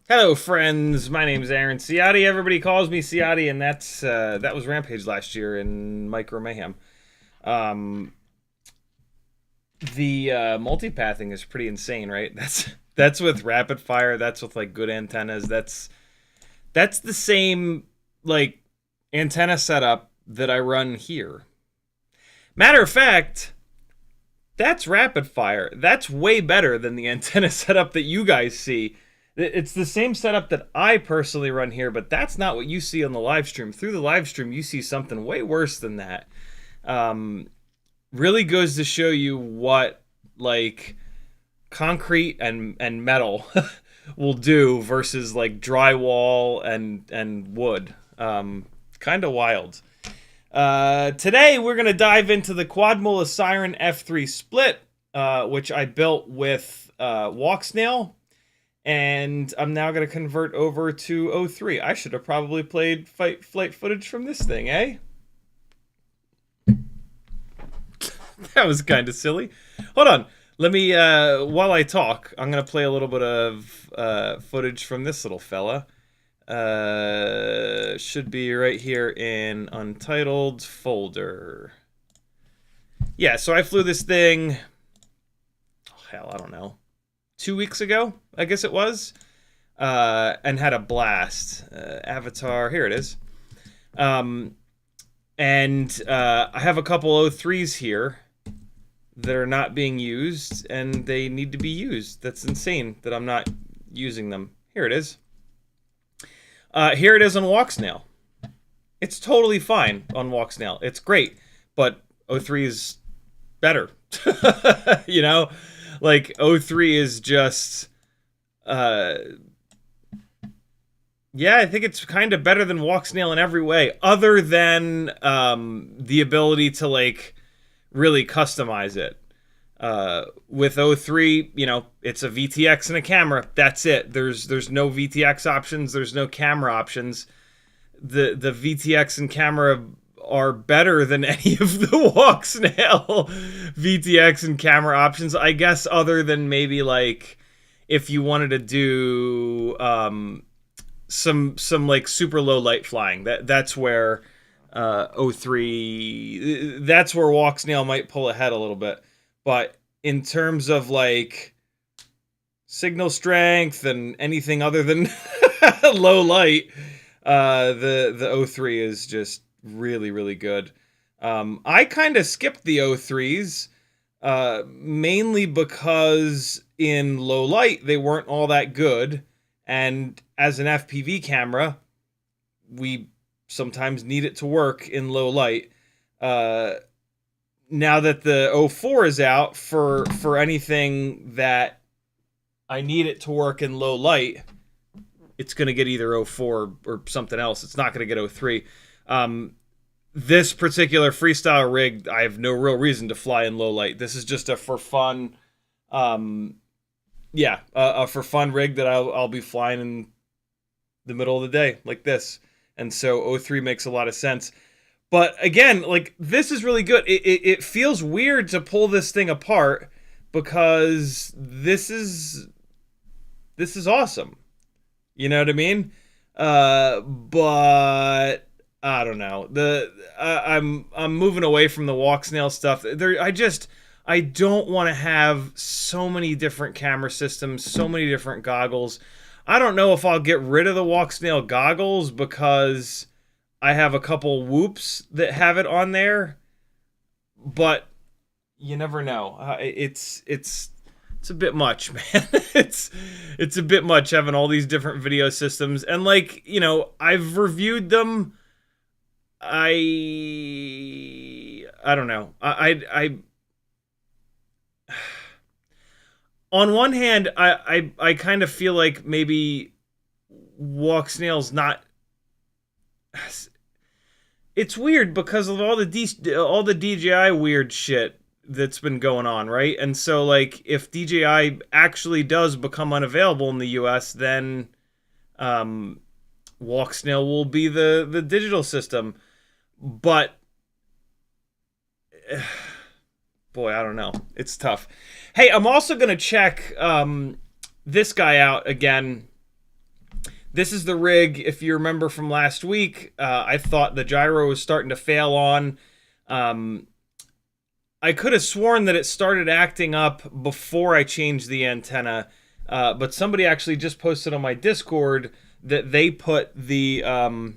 Hello, friends. My name's Aaron Ciotti. Everybody calls me Ciotti, and that was Rampage last year in Micro Mayhem. The multipathing is pretty insane, right? That's with rapid fire. That's with like good antennas. That's the same like antenna setup that I run here. Matter of fact, that's rapid fire. That's way better than the antenna setup that you guys see. It's the same setup that I personally run here, but that's not what you see on the live stream. Through the live stream, you see something way worse than that. Really goes to show you what like concrete and metal will do versus like drywall and wood. Kind of wild. Today we're gonna dive into the Quadmula Siren F3 split, which I built with walk snail. And I'm now going to convert over to 03. I should have probably played flight footage from this thing, eh? That was kind of silly. Hold on. Let me, while I talk, I'm going to play a little bit of footage from this little fella. Should be right here in Untitled folder. Yeah, so I flew this thing, oh, hell, I don't know, 2 weeks ago, I guess it was, and had a blast. Avatar, here it is. And I have a couple O3s here that are not being used, and they need to be used. That's insane that I'm not using them. Here it is. Here it is on Walksnail. It's totally fine on Walksnail. It's great, but O3 is better. You know, like O3 is just, yeah, I think it's kind of better than Walksnail in every way, other than the ability to like really customize it. With O3, you know, it's a VTX and a camera. That's it. There's no VTX options. There's no camera options. The VTX and camera are better than any of the Walksnail VTX and camera options, I guess, other than maybe like if you wanted to do some like super low light flying. That's where O3, that's where Walksnail might pull ahead a little bit. But in terms of like signal strength and anything other than low light, the O3 is just really, really good. I kind of skipped the O3s, mainly because in low light they weren't all that good, and as an FPV camera, we sometimes need it to work in low light. Now that the O4 is out, for anything that I need it to work in low light, it's going to get either O4 or something else. It's not going to get O3. This particular freestyle rig, I have no real reason to fly in low light. This is just a for fun, a for fun rig that I'll be flying in the middle of the day like this. And so O3 makes a lot of sense. But again, like, this is really good. It feels weird to pull this thing apart because this is awesome. You know what I mean? But I don't know. I'm moving away from the Walksnail stuff. I don't want to have so many different camera systems, so many different goggles. I don't know if I'll get rid of the Walksnail goggles because I have a couple whoops that have it on there, but you never know. It's a bit much, man. It's a bit much having all these different video systems, and like, you know, I've reviewed them. I don't know. I on one hand, I kind of feel like maybe Walksnail's not. It's weird because of all the DJI weird shit that's been going on, right? And so, like, if DJI actually does become unavailable in the US, then Walksnail will be the digital system. But boy, I don't know. It's tough. Hey, I'm also gonna check this guy out again. This is the rig, if you remember from last week, I thought the gyro was starting to fail on. I could have sworn that it started acting up before I changed the antenna, but somebody actually just posted on my Discord that they put one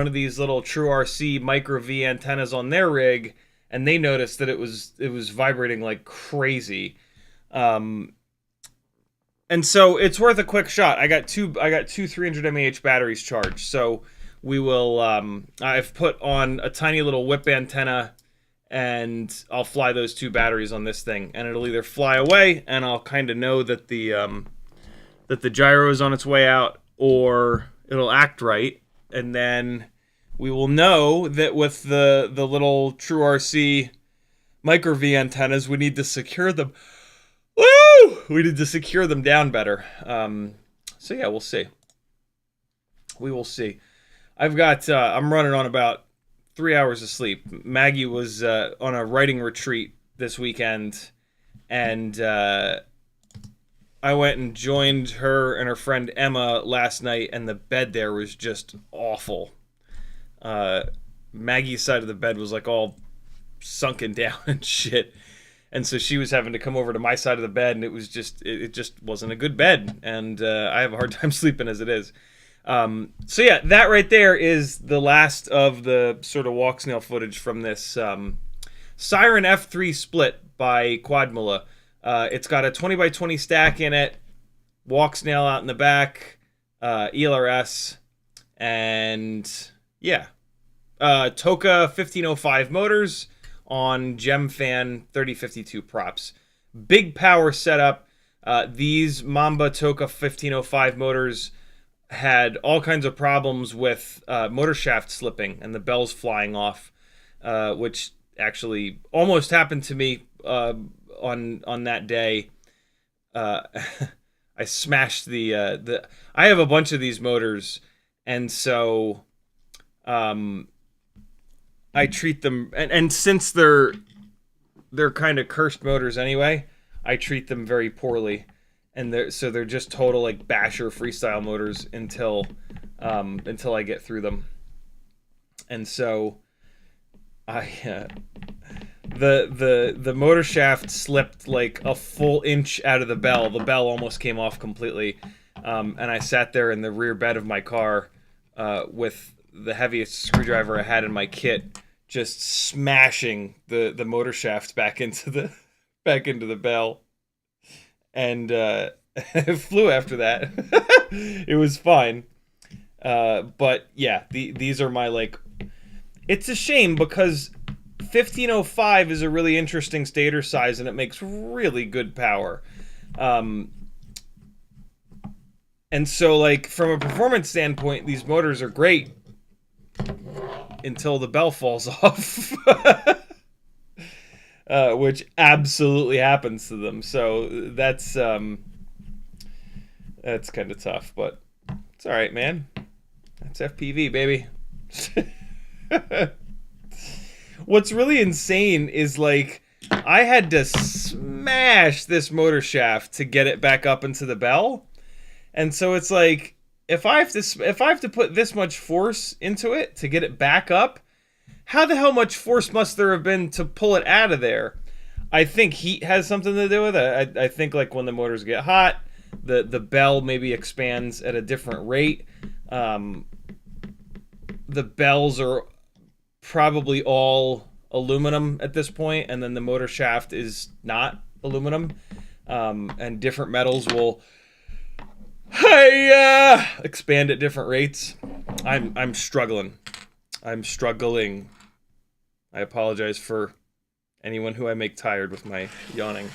of these little TrueRC micro V antennas on their rig, and they noticed that it was vibrating like crazy. And so it's worth a quick shot. I got two 300 mAh batteries charged. So we will, I've put on a tiny little whip antenna, and I'll fly those two batteries on this thing, and it'll either fly away, and I'll kind of know that the gyro is on its way out, or it'll act right, and then we will know that with the little TrueRC micro V antennas, we need to secure them. Woo! We need to secure them down better. So yeah, we'll see. We will see. I've got, I'm running on about 3 hours of sleep. Maggie was on a writing retreat this weekend, and I went and joined her and her friend Emma last night, and the bed there was just awful. Maggie's side of the bed was like all sunken down and shit. And so she was having to come over to my side of the bed, and it was just it just wasn't a good bed, and I have a hard time sleeping as it is. So yeah, that right there is the last of the sort of walk snail footage from this Siren F3 split by Quadmula. It's got a 20x20 stack in it, walk snail out in the back, ELRS, and yeah, Toka 1505 motors on GemFan 3052 props. Big power setup. These Mamba Toka 1505 motors had all kinds of problems with motor shaft slipping and the bells flying off, which actually almost happened to me on that day. I smashed the I have a bunch of these motors, and so I treat them, and since they're kind of cursed motors anyway, I treat them very poorly, and they're just total like basher freestyle motors until I get through them. And so the motor shaft slipped like a full inch out of the bell. The bell almost came off completely, and I sat there in the rear bed of my car with the heaviest screwdriver I had in my kit, just smashing the motor shaft back into the bell, and it flew after that. It was fine, but yeah, these are my like. It's a shame because 1505 is a really interesting stator size, and it makes really good power. And so, like, from a performance standpoint, these motors are great until the bell falls off, which absolutely happens to them. So that's kind of tough, but it's all right, man. That's FPV, baby. What's really insane is, like, I had to smash this motor shaft to get it back up into the bell. And so it's like, if I have to put this much force into it to get it back up, how the hell much force must there have been to pull it out of there? I think heat has something to do with it. I think, like, when the motors get hot, the bell maybe expands at a different rate. The bells are probably all aluminum at this point, and then the motor shaft is not aluminum, and different metals will expand at different rates. I'm struggling. I apologize for anyone who I make tired with my yawning.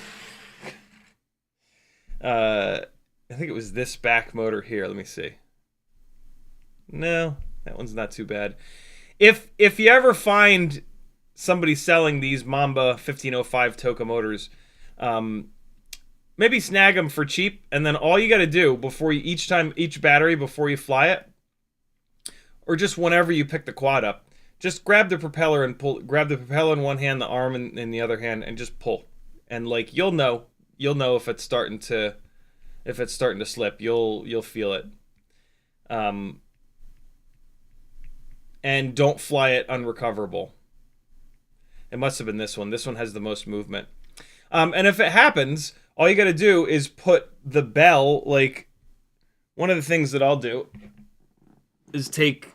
I think it was this back motor here. Let me see. No, that one's not too bad. If you ever find somebody selling these Mamba 1505 Toka motors, maybe snag them for cheap, and then all you got to do before each battery before you fly it, or just whenever you pick the quad up, just grab the propeller and pull. Grab the propeller in one hand, the arm in the other hand, and just pull. And like you'll know if it's starting to slip. You'll feel it. And don't fly it unrecoverable. It must have been this one. This one has the most movement. And if it happens, all you got to do is put the bell, like, one of the things that I'll do is take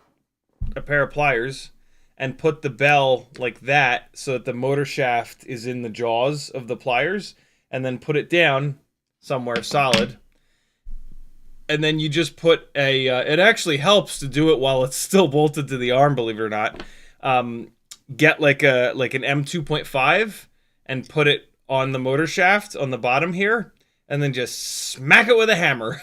a pair of pliers and put the bell like that so that the motor shaft is in the jaws of the pliers, and then put it down somewhere solid. And then you just put it actually helps to do it while it's still bolted to the arm, believe it or not. Get like an M2.5 and put it on the motor shaft on the bottom here, and then just smack it with a hammer.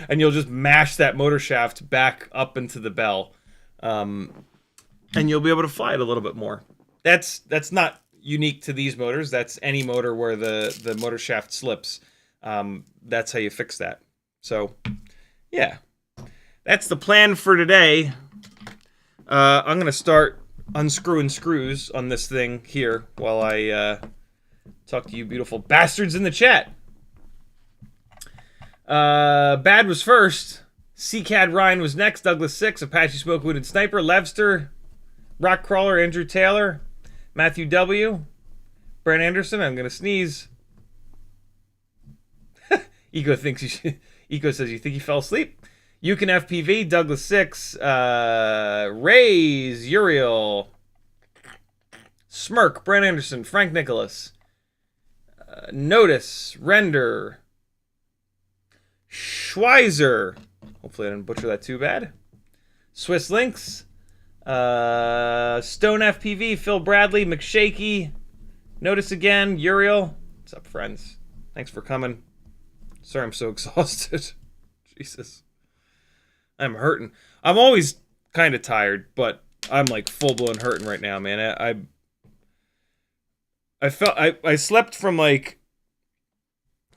And you'll just mash that motor shaft back up into the bell. And you'll be able to fly it a little bit more. That's not unique to these motors. That's any motor where the motor shaft slips. That's how you fix that. So, yeah, that's the plan for today. I'm going to start unscrewing screws on this thing here while I talk to you beautiful bastards in the chat. Bad was first. CCAD Ryan was next. Douglas 6, Apache Smoke Wounded Sniper, Levster, Rock Crawler, Andrew Taylor, Matthew W, Brad Anderson, I'm gonna sneeze. Eco thinks you should. Eco says you think he fell asleep. You can FPV, Douglas 6, Rays, Uriel, Smirk, Brad Anderson, Frank Nicholas, Notice, Render, Schweizer. Hopefully I didn't butcher that too bad. Swiss Links, Stone FPV, Phil Bradley, McShaky, Notice again, Uriel. What's up, friends? Thanks for coming. Sorry I'm so exhausted. Jesus. I'm hurting. I'm always kind of tired, but I'm like full-blown hurting right now, man. I slept from like,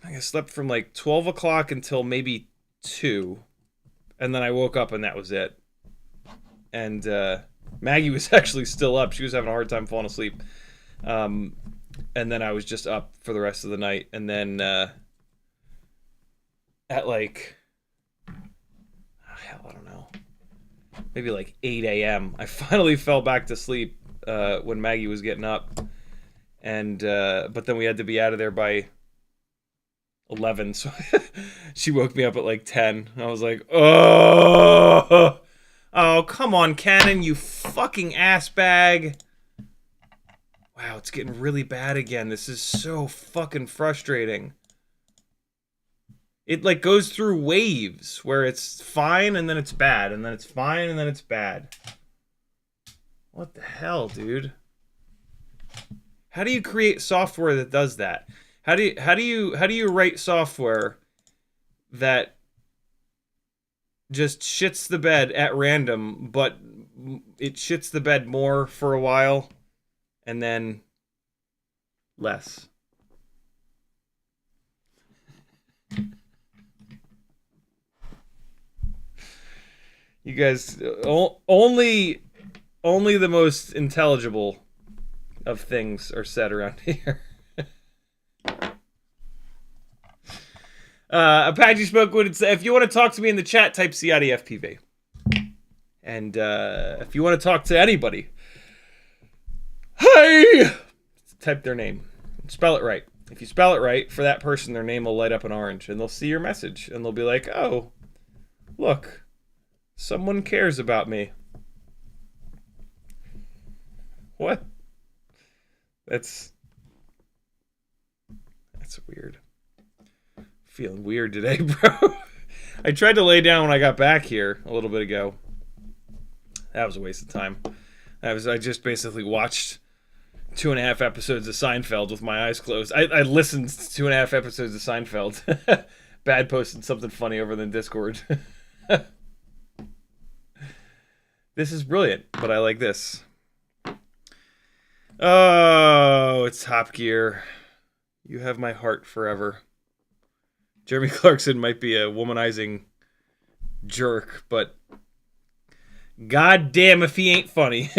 I think I slept from like 12 o'clock until maybe 2, and then I woke up and that was it. And Maggie was actually still up. She was having a hard time falling asleep. And then I was just up for the rest of the night. And then at like, hell, I don't know, maybe like 8 a.m. I finally fell back to sleep when Maggie was getting up. And but then we had to be out of there by 11, so she woke me up at like 10. I was like, oh, come on, Canon, you fucking ass bag. Wow, it's getting really bad again. This is so fucking frustrating. It like goes through waves where it's fine and then it's bad, and then it's fine and then it's bad. What the hell, dude? How do you create software that does that? How do you write software that just shits the bed at random, but it shits the bed more for a while and then less? You guys, only the most intelligible of things are said around here. Apache Smoke would say, if you want to talk to me in the chat, type CiottiFPV. And if you want to talk to anybody, hey, type their name. Spell it right. If you spell it right, for that person, their name will light up in orange, and they'll see your message, and they'll be like, oh, look, someone cares about me. What? That's weird. Feeling weird today, bro. I tried to lay down when I got back here a little bit ago. That was a waste of time. I just basically watched 2.5 episodes of Seinfeld with my eyes closed. I listened to 2.5 episodes of Seinfeld. Bad posted something funny over in Discord. This is brilliant, but I like this. Oh, it's Top Gear. You have my heart forever. Jeremy Clarkson might be a womanizing jerk, but goddamn if he ain't funny.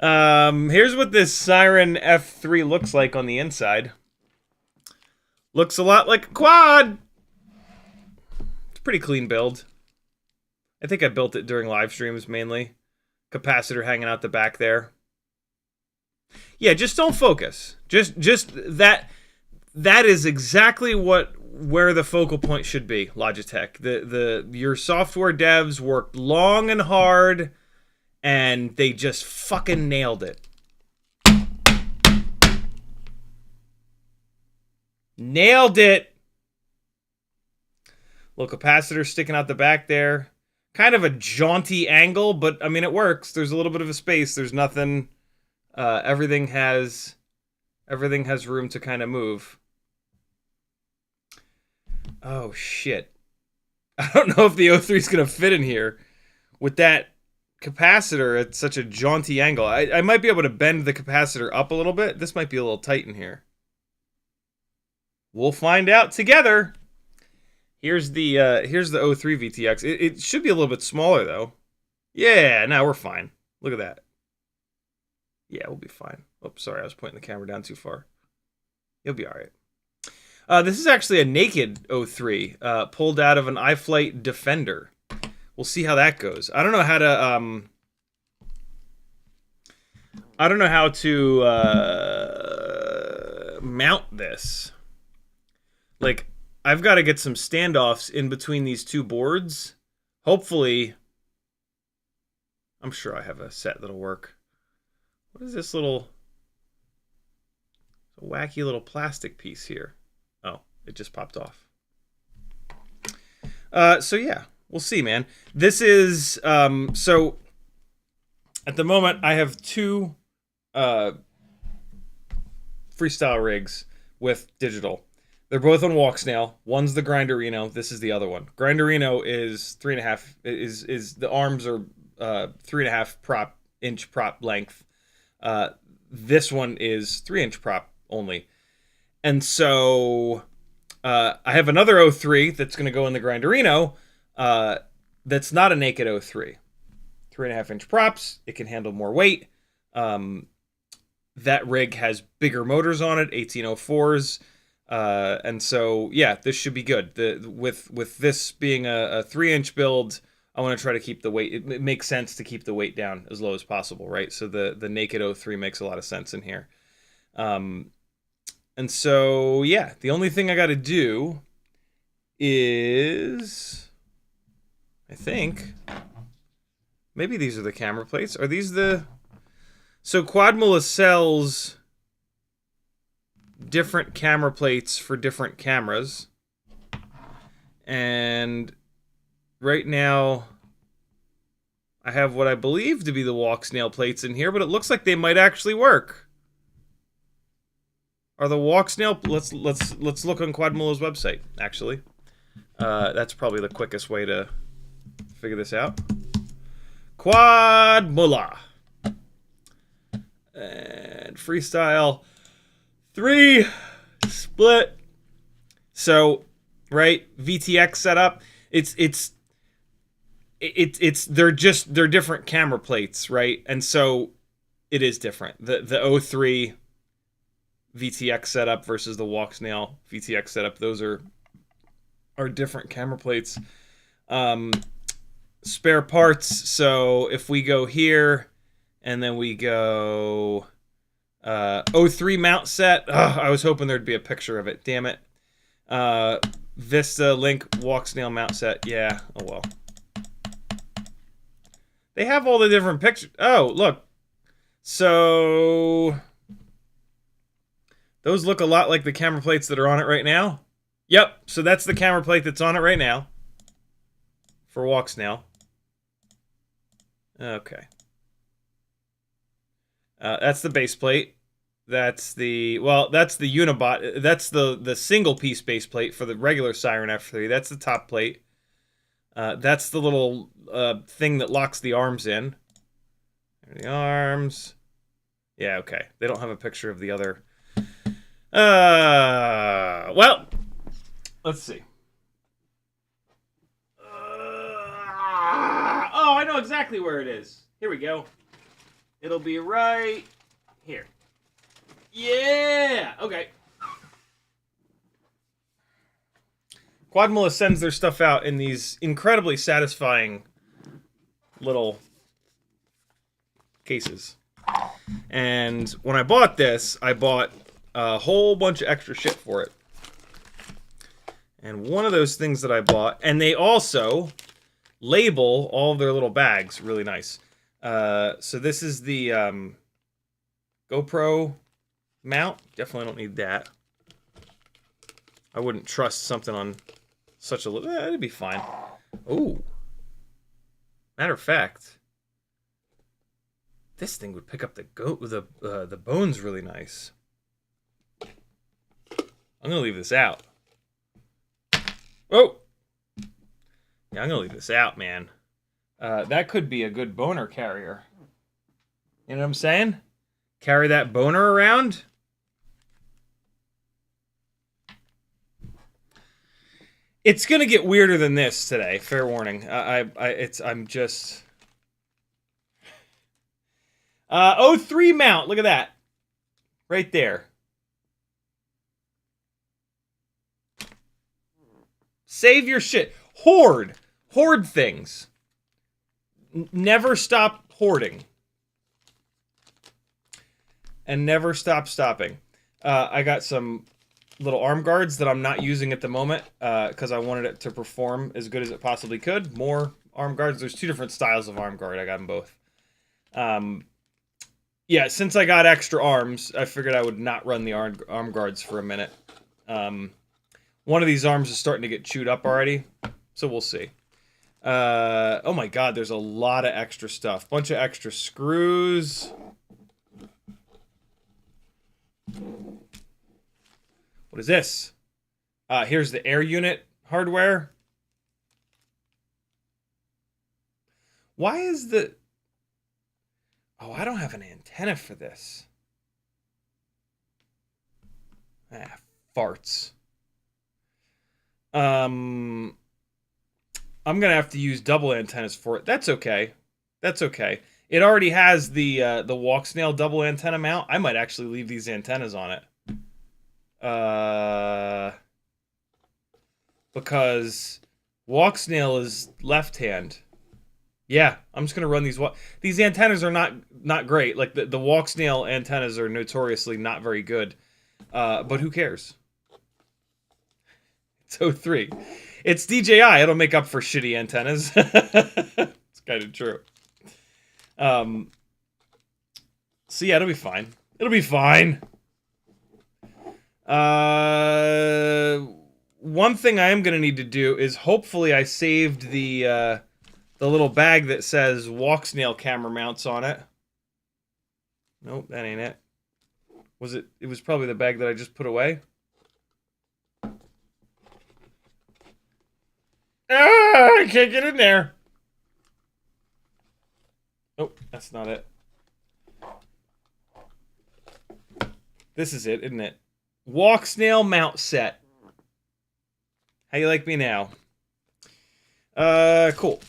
Here's what this Siren F3 looks like on the inside. Looks a lot like a quad. It's a pretty clean build. I think I built it during live streams mainly. Capacitor hanging out the back there. Yeah, just don't focus. Just that is exactly where the focal point should be, Logitech. Your software devs worked long and hard and they just fucking nailed it. Nailed it. Little capacitor sticking out the back there. Kind of a jaunty angle, but I mean it works. There's a little bit of a space. There's nothing. Everything has room to kind of move. Oh shit! I don't know if the O3 is gonna fit in here with that capacitor at such a jaunty angle. I might be able to bend the capacitor up a little bit. This might be a little tight in here. We'll find out together. Here's the O3 VTX. It should be a little bit smaller though. Yeah, now we're fine. Look at that. Yeah, we'll be fine. Oops, sorry, I was pointing the camera down too far. You'll be all right. This is actually a naked O3 pulled out of an iFlight Defender. We'll see how that goes. I don't know how to I don't know how to mount this. Like, I've got to get some standoffs in between these two boards. Hopefully, I'm sure I have a set that'll work. What is this little wacky little plastic piece here? Oh, it just popped off. So yeah, we'll see, man. This is so at the moment I have two freestyle rigs with digital. They're both on walk snail. One's the Grinderino. This is the other one. Grinderino is 3.5. Is the arms are 3.5 inch prop length. This one is 3-inch prop only. And so I have another 03 that's going to go in the Grinderino. That's not a naked 03. 3.5-inch props. It can handle more weight. That rig has bigger motors on it, 1804s. And so, yeah, this should be good. With this being a 3-inch build, I want to try to keep the weight. It makes sense to keep the weight down as low as possible, right? So the naked 03 makes a lot of sense in here. And so, yeah, the only thing I got to do is, I think, maybe these are the camera plates. Are these the... So Quadmula sells different camera plates for different cameras. And right now, I have what I believe to be the walk snail plates in here, but it looks like they might actually work. Are the walk snail? Let's look on Quadmula's website. Actually, that's probably the quickest way to figure this out. Quadmula and freestyle 3 split. So, right, VTX setup. They're different camera plates, right? And so it is different. The 03 VTX setup versus the walk snail VTX setup, those are different camera plates. Spare parts, so if we go here and then we go 03 mount set. I was hoping there'd be a picture of it, damn it. Vista Link walk snail mount set. Yeah, oh well. They have all the different pictures. Oh, look. So those look a lot like the camera plates that are on it right now. Yep, so that's the camera plate that's on it right now for walk snail. Okay. That's the base plate. That's the Unibot. That's the single piece base plate for the regular Siren F3. That's the top plate. That's the little thing that locks the arms in. There are the arms. Yeah, okay. They don't have a picture of the other. Well, let's see. Oh, I know exactly where it is. Here we go. It'll be right here. Yeah! Okay. Quadmula sends their stuff out in these incredibly satisfying little cases. And when I bought this, I bought a whole bunch of extra shit for it. And one of those things that I bought, and they also label all of their little bags really nice. So this is the GoPro mount. Definitely don't need that. I wouldn't trust something on such a little... it'd be fine. Ooh. Matter of fact, this thing would pick up the bones really nice. I'm gonna leave this out. Oh! Yeah, I'm gonna leave this out, man. That could be a good boner carrier. You know what I'm saying? Carry that boner around. It's gonna get weirder than this today. Fair warning. I'm just. 03 mount. Look at that. Right there. Save your shit. Hoard things. Never stop hoarding. and never stop stopping. I got some little arm guards that I'm not using at the moment because I wanted it to perform as good as it possibly could. More arm guards. There's 2 different styles of arm guard. I got them both. Yeah, since I got extra arms, I figured I would not run the arm guards for a minute. One of these arms is starting to get chewed up already, so we'll see. Oh my god, there's a lot of extra stuff. Bunch of extra screws. What is this? Here's the air unit hardware. Why is the... Oh, I don't have an antenna for this. Ah, farts. I'm gonna have to use double antennas for it. That's okay. That's okay. It already has the walk snail double antenna mount. I might actually leave these antennas on it. Because walk snail is left hand. Yeah, I'm just gonna run these antennas are not great. Like the walk snail antennas are notoriously not very good. But who cares? It's 03. It's DJI. It'll make up for shitty antennas. It's kind of true. So yeah, it'll be fine. It'll be fine. One thing I am gonna need to do is hopefully I saved the little bag that says walk snail camera mounts on it. Nope, that ain't it. Was it? It was probably the bag that I just put away. Ah, I can't get in there. Oh, that's not it. This is it, isn't it? Walk snail mount set. How you like me now? Cool.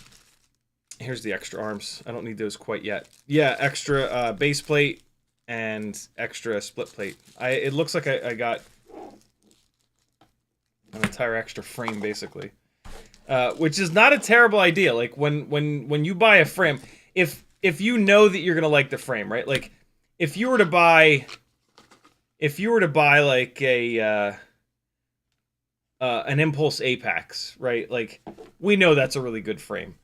Here's the extra arms. I don't need those quite yet. Yeah, extra base plate and extra split plate. It looks like I got an entire extra frame basically. Which is not a terrible idea. Like when you buy a frame, if you know that you're gonna like the frame, right? Like if you were to buy like an Impulse Apex, right? Like we know that's a really good frame.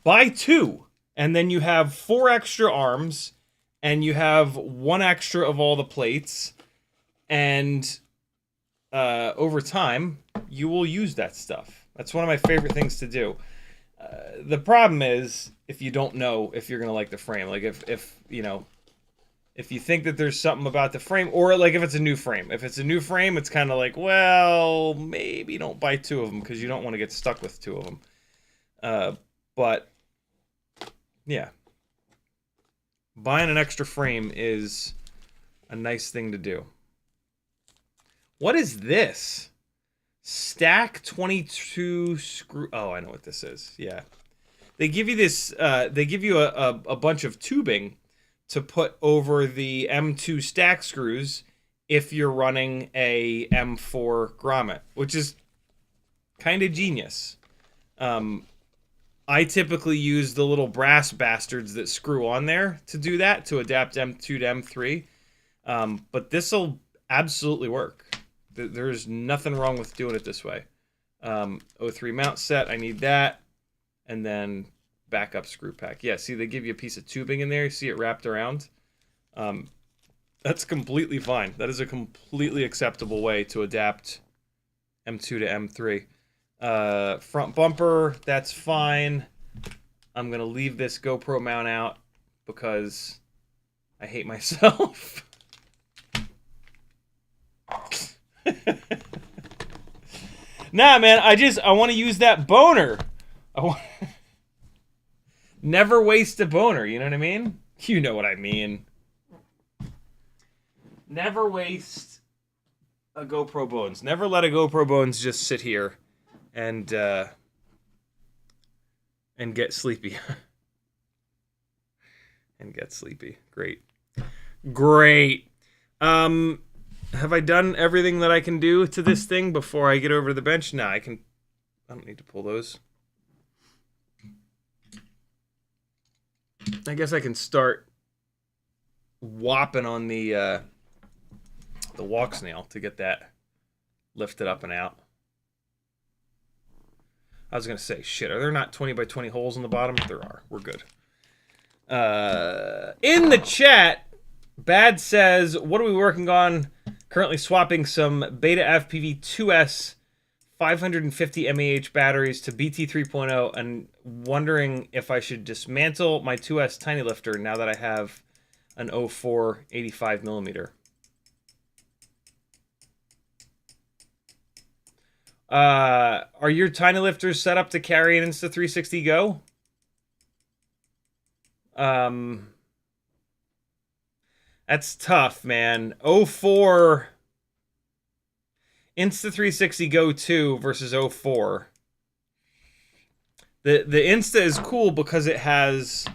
Buy 2, and then you have 4 extra arms, and you have 1 extra of all the plates, and over time you will use that stuff. That's one of my favorite things to do. The problem is if you don't know if you're gonna like the frame. Like if you know, if you think that there's something about the frame, or like if it's a new frame. If it's a new frame, it's kind of like, well, maybe don't buy 2 of them because you don't want to get stuck with 2 of them. But yeah, buying an extra frame is a nice thing to do. What is this? Stack 22 screw. Oh, I know what this is. Yeah, they give you this. They give you a bunch of tubing to put over the M2 stack screws if you're running a M4 grommet, which is kind of genius. I typically use the little brass bastards that screw on there to do that, to adapt M2 to M3. But this'll absolutely work. There's nothing wrong with doing it this way. 03 mount set, I need that. And then backup screw pack. Yeah, see, they give you a piece of tubing in there. You see it wrapped around? That's completely fine. That is a completely acceptable way to adapt M2 to M3. Front bumper, that's fine. I'm going to leave this GoPro mount out because I hate myself. Nah, man, I want to use that boner. Never waste a boner, you know what I mean? You know what I mean. Never waste a GoPro bones. Never let a GoPro bones just sit here and get sleepy. And get sleepy. Great. Great. Have I done everything that I can do to this thing before I get over to the bench? Nah, I don't need to pull those. I guess I can start whopping on the walk snail to get that lifted up and out. I was gonna say, shit, are there not 20 by 20 holes in the bottom? There are. We're good. In the chat, Bad says, what are we working on? Currently swapping some Beta FPV 2S 550 mAh batteries to BT 3.0 and wondering if I should dismantle my 2S tiny lifter now that I have an 04 85mm. Are your tiny lifters set up to carry an Insta360 Go? That's tough, man. 04 Insta360 Go 2 versus 04. The Insta is cool because it has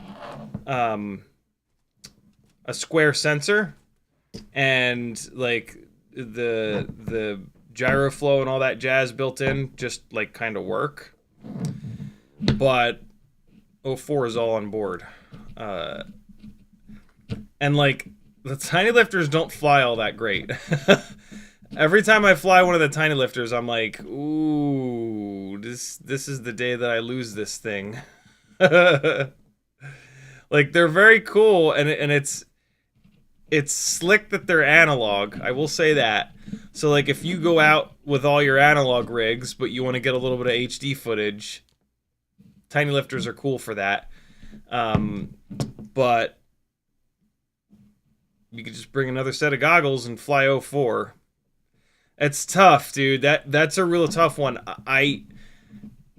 a square sensor and like the gyro flow and all that jazz built in just like kind of work. But 04 is all on board. And like the tiny lifters don't fly all that great. Every time I fly one of the tiny lifters, I'm like, ooh, this is the day that I lose this thing. Like they're very cool, and it's slick that they're analog. I will say that. So like if you go out with all your analog rigs, but you want to get a little bit of HD footage, tiny lifters are cool for that. But you could just bring another set of goggles and fly 04. It's tough, dude. That's a real tough one.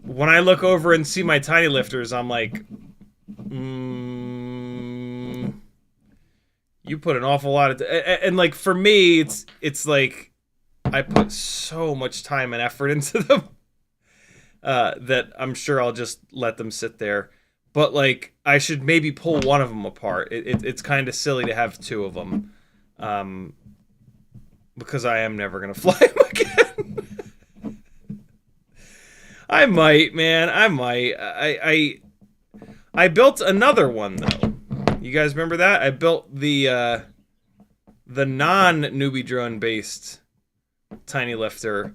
When I look over and see my tiny lifters, I'm like, you put an awful lot of and like for me, it's like I put so much time and effort into them that I'm sure I'll just let them sit there. But like I should maybe pull one of them apart. It's kind of silly to have two of them. Because I am never going to fly him again. I might, man. I might. I built another one, though. You guys remember that? I built the non-newbie drone-based tiny lifter.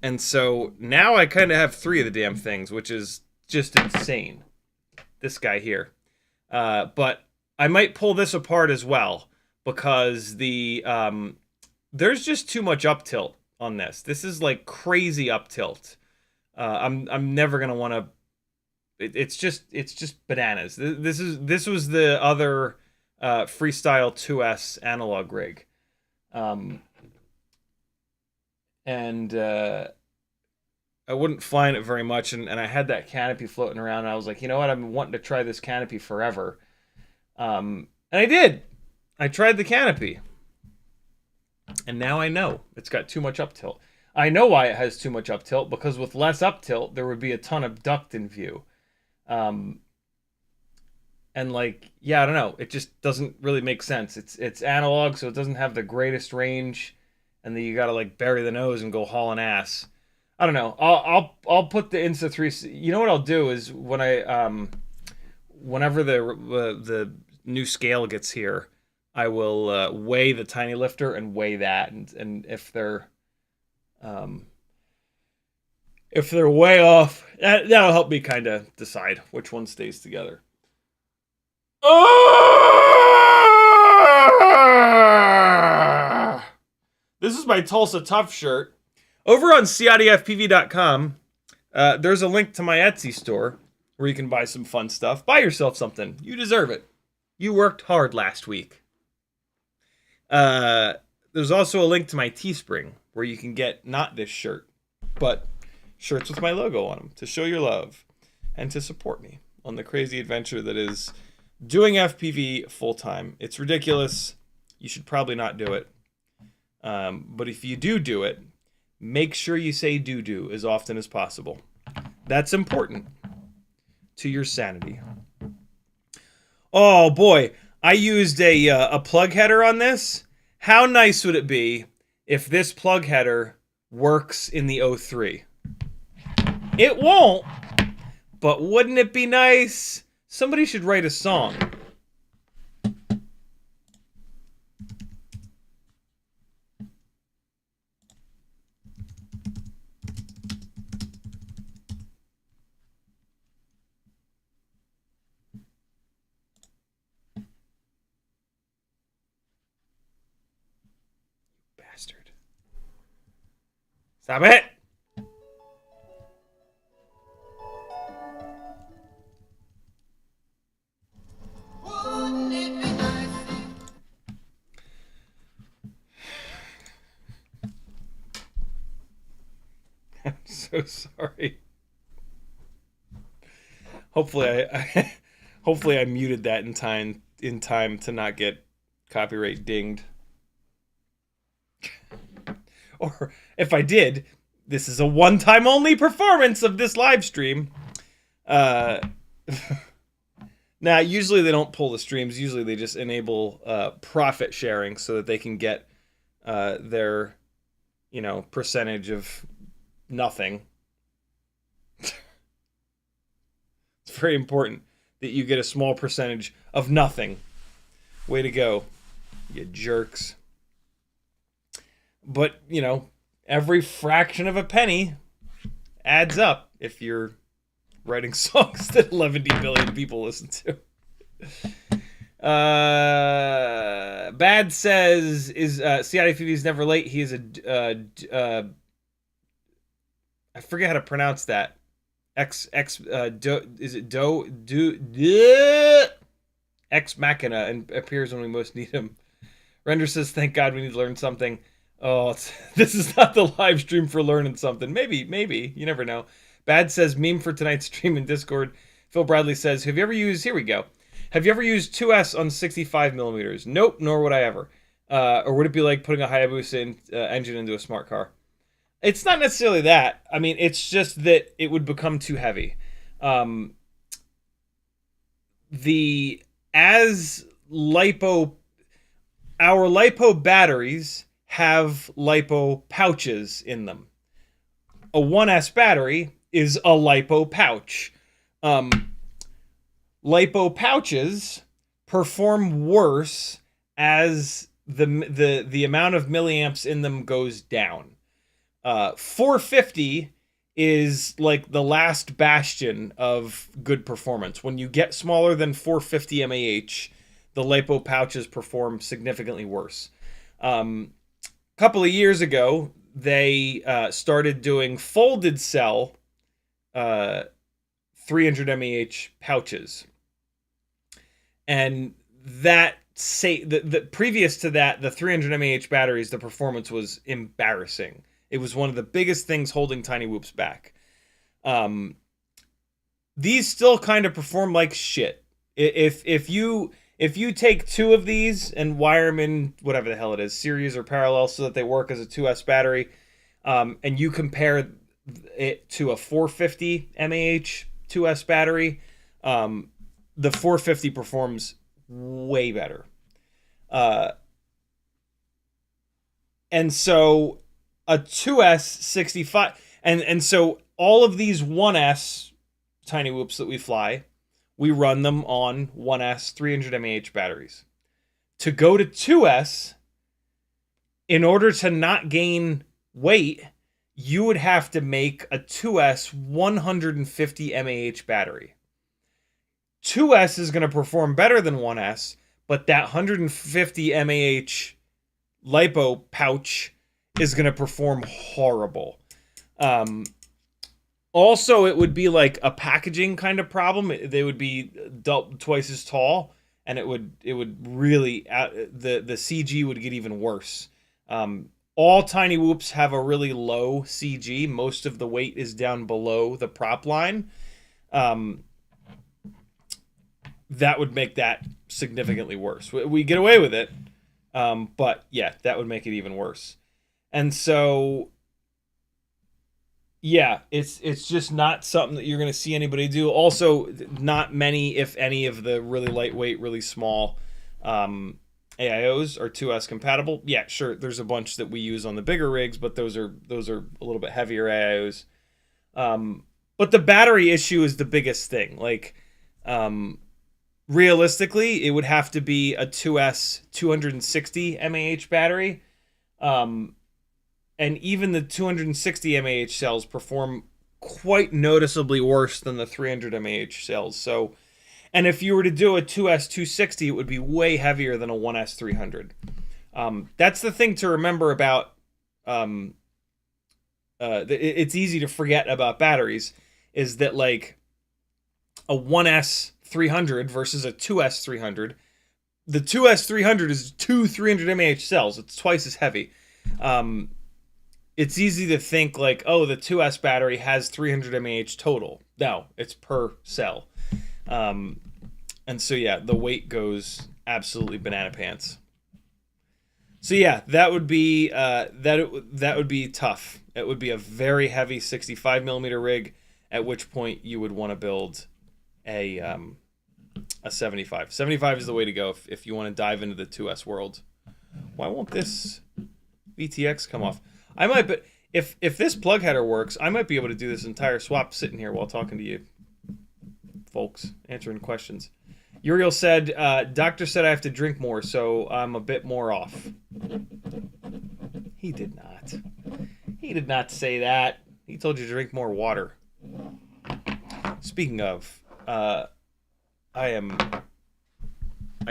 And so now I kind of have 3 of the damn things, which is just insane. This guy here. But I might pull this apart as well. Because there's just too much uptilt on this. This is like crazy uptilt. I'm never gonna want to. It's just bananas. This was the other Freestyle 2S analog rig, and I wouldn't fly in it very much. And I had that canopy floating around. And I was like, you know what? I've been wanting to try this canopy forever, and I did. I tried the canopy. And now I know it's got too much uptilt. I know why it has too much uptilt, because with less uptilt, there would be a ton of duct in view. And like, yeah, I don't know. It just doesn't really make sense. It's analog, so it doesn't have the greatest range. And then you got to like bury the nose and go hauling ass. I don't know. I'll put the Insta3. You know what I'll do is when whenever the new scale gets here, I will weigh the tiny lifter and weigh that, and if they're way off, that'll help me kind of decide which one stays together. This is my Tulsa Tough shirt. Over on CiottiFPV.com, there's a link to my Etsy store where you can buy some fun stuff. Buy yourself something. You deserve it. You worked hard last week. There's also a link to my Teespring where you can get not this shirt, but shirts with my logo on them to show your love and to support me on the crazy adventure that is doing FPV full time. It's ridiculous. You should probably not do it. But if you do it, make sure you say do as often as possible. That's important to your sanity. Oh boy. I used a plug header on this. How nice would it be if this plug header works in the 03? It won't, but wouldn't it be nice? Somebody should write a song. Stop it! I'm so sorry. Hopefully hopefully I muted that in time to not get copyright dinged. Or if I did, this is a one-time only performance of this live stream. Now, usually they don't pull the streams. Usually they just enable profit sharing so that they can get their, percentage of nothing. It's very important that you get a small percentage of nothing. Way to go, you jerks. But, every fraction of a penny adds up if you're writing songs that 11 billion people listen to. Bad says, CiottiFPV is never late. He is I forget how to pronounce that. Ex machina and appears when we most need him. Render says, thank God we need to learn something. Oh, this is not the live stream for learning something. Maybe. You never know. Bad says, meme for tonight's stream in Discord. Phil Bradley says, have you ever used 2S on 65 millimeters? Nope, nor would I ever. Or would it be like putting a Hayabusa engine into a smart car? It's not necessarily that. I mean, it's just that it would become too heavy. Our LiPo batteries have LiPo pouches in them. A 1S battery is a LiPo pouch. LiPo pouches perform worse as the amount of milliamps in them goes down. 450 is like the last bastion of good performance. When you get smaller than 450 mAh, the LiPo pouches perform significantly worse. Couple of years ago, they started doing folded cell 300 mAh pouches. And the previous to that, the 300 mAh batteries, the performance was embarrassing. It was one of the biggest things holding Tiny Whoops back. These still kind of perform like shit. If you take two of these and wire them in whatever the hell it is, series or parallel, so that they work as a 2S battery, and you compare it to a 450 mAh 2S battery, the 450 performs way better. And so a 2S 65, and so all of these 1S Tiny Whoops that we fly, we run them on 1S 300 mAh batteries. To go to 2S, in order to not gain weight, you would have to make a 2S 150 mAh battery. 2S is going to perform better than 1S, but that 150 mAh LiPo pouch is going to perform horrible. Also, it would be like a packaging kind of problem. They would be twice as tall, and it would really the CG would get even worse. All Tiny Whoops have a really low CG. Most of the weight is down below the prop line. That would make that significantly worse. We get away with it, but yeah, that would make it even worse. And so, yeah, it's just not something that you're going to see anybody do. Also, not many, if any, of the really lightweight, really small AIOs are 2S compatible. Yeah, sure, there's a bunch that we use on the bigger rigs, but those are a little bit heavier AIOs. But the battery issue is the biggest thing. Like, realistically, it would have to be a 2S 260 mAh battery. And even the 260 mAh cells perform quite noticeably worse than the 300 mAh cells. So, and if you were to do a 2S 260, it would be way heavier than a 1S 300. That's the thing to remember about it's easy to forget about batteries, is that like a 1S 300 versus a 2S 300. The 2S 300 is two 300 mAh cells. It's twice as heavy. It's easy to think like, oh, the 2S battery has 300 mAh total. No, it's per cell. And so yeah, the weight goes absolutely banana pants. So yeah, that would be that would be tough. It would be a very heavy 65 millimeter rig, at which point you would want to build a 75. 75 is the way to go if you want to dive into the 2S world. Why won't this VTX come off? I might, but if this plug header works, I might be able to do this entire swap sitting here while talking to you folks, answering questions. Uriel said, doctor said I have to drink more, so I'm a bit more off. He did not. He did not say that. He told you to drink more water. Speaking of, I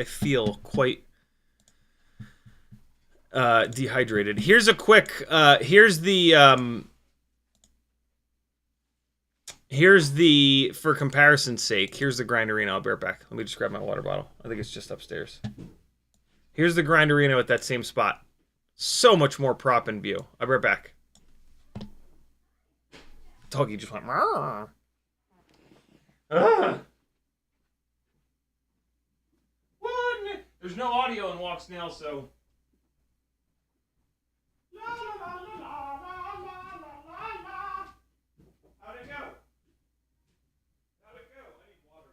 feel quite dehydrated. Here's a quick, here's the, for comparison's sake, here's the Grinderino. I'll be right back. Let me just grab my water bottle. I think it's just upstairs. Here's the Grinderino at that same spot. So much more prop in view. I'll be right back. Doggy just went, ah. There's no audio in Walk Snail, so. How'd it go? How'd it go? I need water.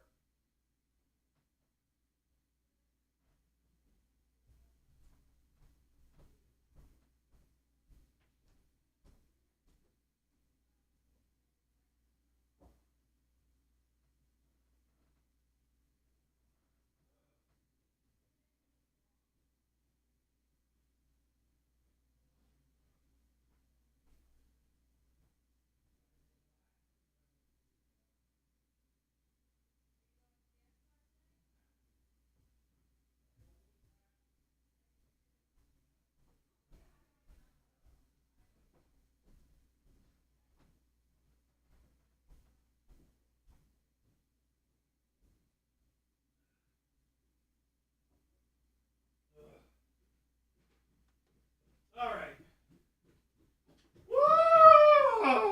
All right.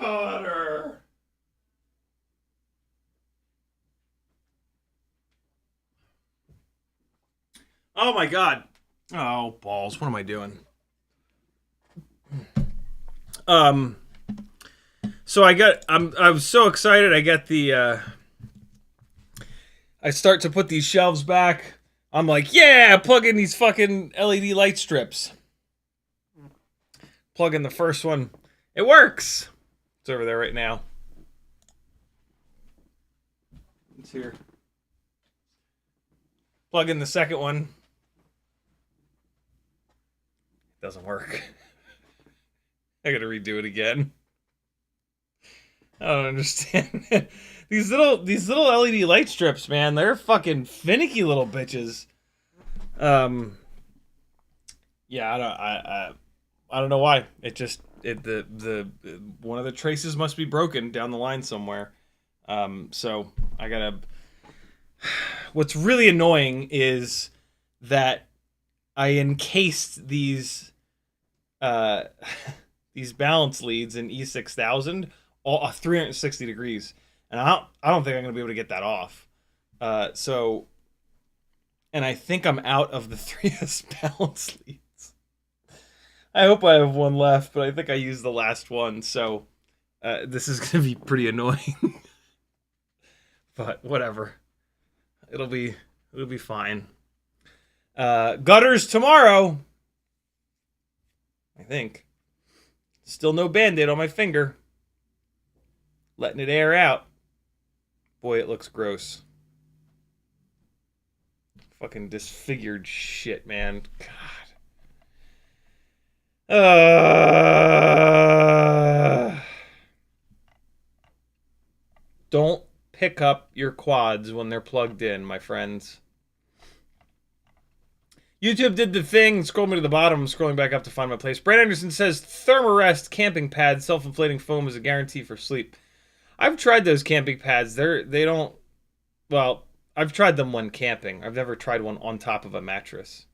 Water. Oh my God. Oh balls. What am I doing? So I was so excited. I got the I start to put these shelves back. I'm like, yeah, plug in these fucking LED light strips. Plug in the first one. It works. It's over there right now. It's here. Plug in the second one. It doesn't work. I gotta redo it again. I don't understand. These little LED light strips, man, they're fucking finicky little bitches. Yeah, I don't know why. It just the one of the traces must be broken down the line somewhere. So I gotta. What's really annoying is that I encased these these balance leads in E6000 all 360 degrees, and I don't think I'm gonna be able to get that off. So, and I think I'm out of the 3S balance leads. I hope I have one left, but I think I used the last one, so this is gonna be pretty annoying. But whatever, it'll be fine. Gutters tomorrow, I think. Still no Band-Aid on my finger. Letting it air out. Boy, it looks gross. Fucking disfigured shit, man. God. Don't pick up your quads when they're plugged in, my friends. YouTube did the thing. Scroll me to the bottom. I'm scrolling back up to find my place. Brad Anderson says Thermarest camping pad self-inflating foam is a guarantee for sleep. I've tried those camping pads. They don't. Well, I've tried them when camping. I've never tried one on top of a mattress.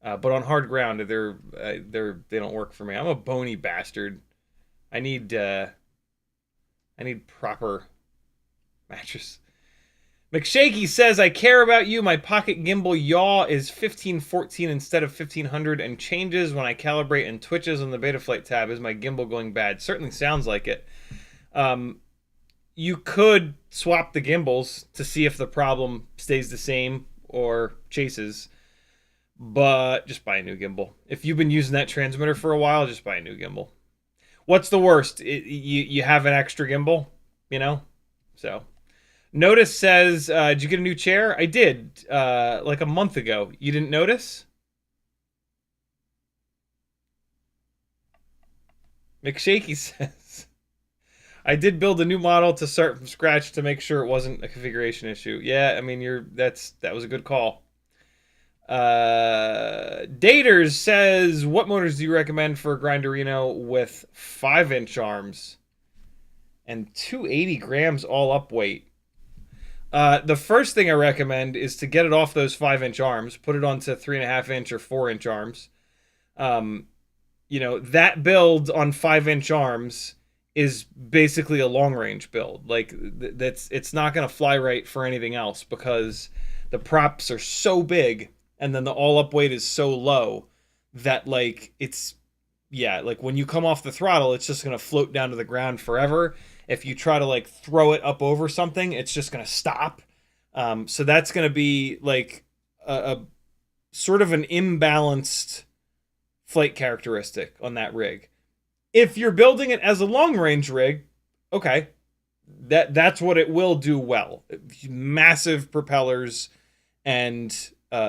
But on hard ground, they don't work for me. I'm a bony bastard. I need proper mattress. McShaky says, I care about you. My pocket gimbal yaw is 1514 instead of 1500 and changes when I calibrate and twitches on the Betaflight tab. Is my gimbal going bad? Certainly sounds like it. You could swap the gimbals to see if the problem stays the same or chases, but just buy a new gimbal. If you've been using that transmitter for a while, just buy a new gimbal. What's the worst? You have an extra gimbal, you know? So... Notice says, did you get a new chair? I did, like a month ago. You didn't notice? McShaky says, I did build a new model to start from scratch to make sure it wasn't a configuration issue. Yeah, I mean, that was a good call. Daters says, what motors do you recommend for a Grinderino with 5-inch arms and 280 grams all up weight? The first thing I recommend is to get it off those 5-inch arms, put it onto 3.5-inch or 4-inch arms. You know, that build on 5-inch arms is basically a long-range build. Like, it's not going to fly right for anything else because the props are so big and then the all-up weight is so low that, like, like when you come off the throttle, it's just going to float down to the ground forever. If you try to like throw it up over something, it's just going to stop. So that's going to be like a sort of an imbalanced flight characteristic on that rig. If you're building it as a long range rig, okay, that's what it will do well. Massive propellers and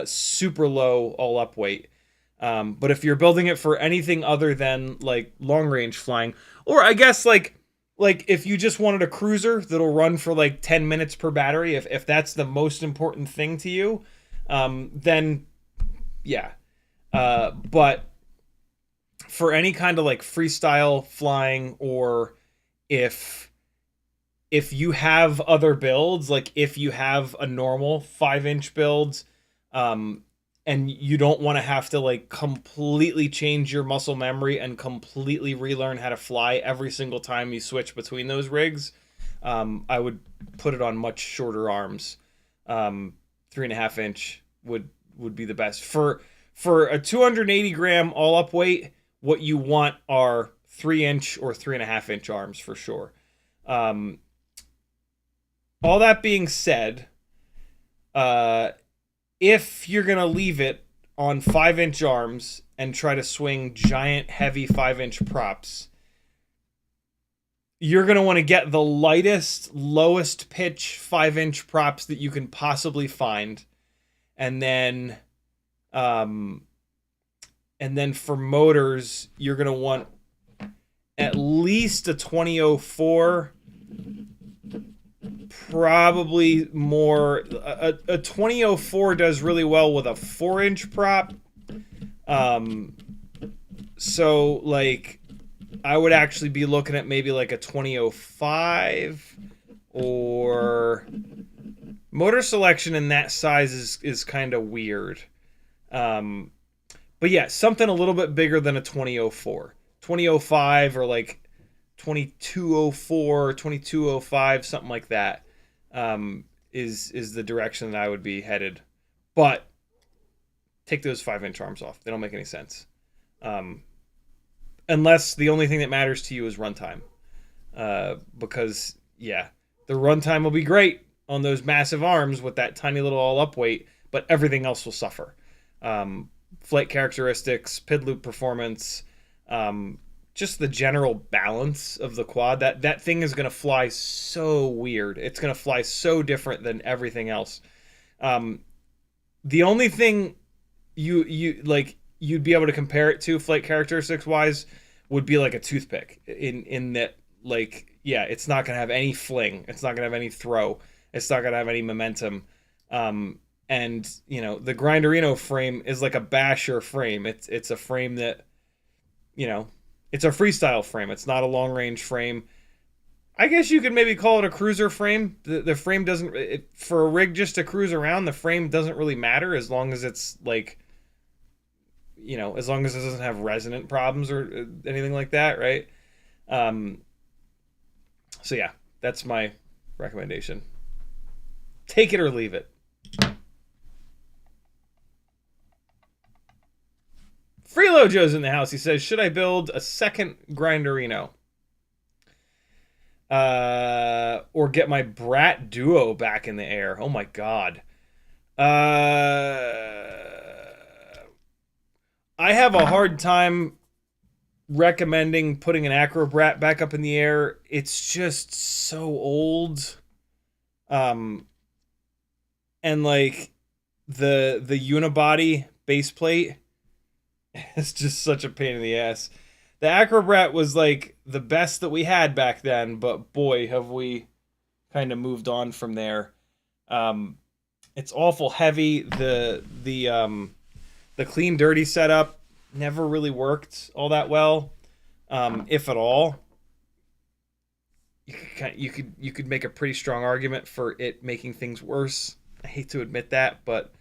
super low all up weight. But if you're building it for anything other than like long range flying, or I guess like if you just wanted a cruiser that'll run for like 10 minutes per battery, if that's the most important thing to you, then yeah. But for any kind of like freestyle flying, or if you have other builds, like if you have a normal 5-inch build, and you don't want to have to like completely change your muscle memory and completely relearn how to fly every single time you switch between those rigs, I would put it on much shorter arms. 3.5-inch would be the best. For a 280 gram all up weight, what you want are 3-inch or 3.5-inch arms for sure. All that being said, if you're going to leave it on 5-inch arms and try to swing giant, heavy 5-inch props, you're going to want to get the lightest, lowest pitch 5-inch props that you can possibly find. And then for motors, you're going to want at least a 2004, probably more. A 2004 does really well with a 4-inch prop. So like I would actually be looking at maybe like a 2005, or motor selection in that size is kind of weird. But yeah, something a little bit bigger than a 2004. 2005 or like 2204, 2205, something like that, is the direction that I would be headed. But take those 5-inch arms off. They don't make any sense. Unless the only thing that matters to you is runtime. Because, yeah, the runtime will be great on those massive arms with that tiny little all-up weight, but everything else will suffer. Flight characteristics, PID loop performance, just the general balance of the quad. That thing is going to fly so weird. It's going to fly so different than everything else. The only thing you'd be able to compare it to flight characteristics wise would be like a toothpick in that, like, yeah, it's not going to have any fling. It's not going to have any throw. It's not going to have any momentum. And, you know, the Grinderino frame is like a basher frame. It's a frame that, you know, it's a freestyle frame. It's not a long range frame. I guess you could maybe call it a cruiser frame. The frame doesn't, for a rig just to cruise around, the frame doesn't really matter as long as it's like, you know, as long as it doesn't have resonant problems or anything like that, right? So yeah, that's my recommendation. Take it or leave it. Freelo Joe's in the house. He says, should I build a second Grinderino? Or get my Brat Duo back in the air? Oh my god. I have a hard time recommending putting an Acro Brad back up in the air. It's just so old. And like the unibody base plate, it's just such a pain in the ass. The Acro Brad was like the best that we had back then, but boy, have we kind of moved on from there. It's awful heavy. The clean dirty setup never really worked all that well, if at all. You could make a pretty strong argument for it making things worse. I hate to admit that, but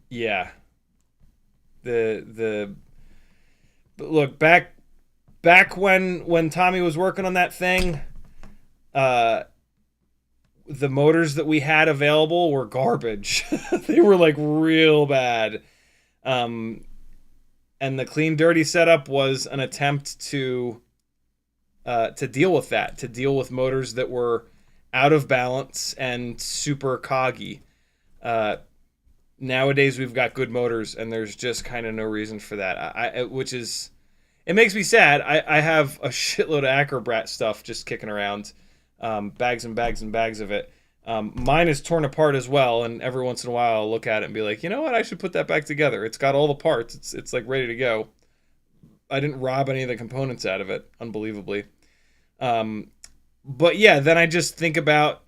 yeah. But look, back when Tommy was working on that thing, the motors that we had available were garbage. They were like real bad. And the clean dirty setup was an attempt to deal with that, to deal with motors that were out of balance and super coggy. Nowadays we've got good motors and there's just kind of no reason for that. It makes me sad. I have a shitload of Acro Brad stuff just kicking around, bags and bags and bags of it. Mine is torn apart as well, and every once in a while I'll look at it and be like, you know what, I should put that back together. It's got all the parts. It's like ready to go. I didn't rob any of the components out of it, unbelievably. But yeah, then I just think about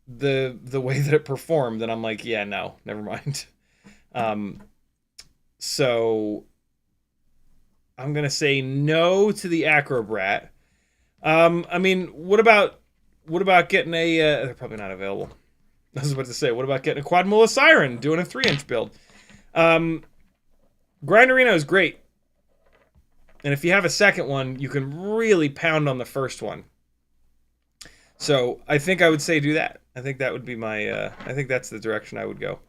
the way that it performed, and I'm like, yeah, no, never mind. So I'm gonna say no to the Acro Brad. I mean, what about getting a? They're probably not available. I was about to say, what about getting a Quadmula Siren, doing a 3-inch build? Grinderino is great, and if you have a second one, you can really pound on the first one. So I think I would say do that. I think that would be my. I think that's the direction I would go.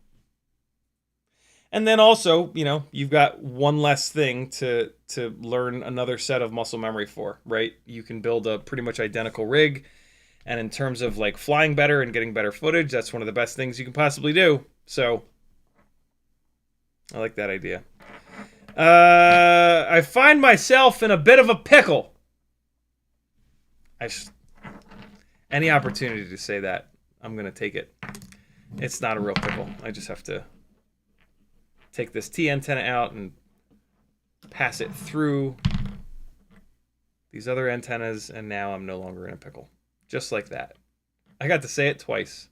And then also, you know, you've got one less thing to learn another set of muscle memory for, right? You can build a pretty much identical rig, and in terms of like flying better and getting better footage, that's one of the best things you can possibly do. So I like that idea. I find myself in a bit of a pickle. Any opportunity to say that, I'm gonna take it. It's not a real pickle. I just have to take this T antenna out and pass it through these other antennas, and now I'm no longer in a pickle. Just like that. I got to say it twice.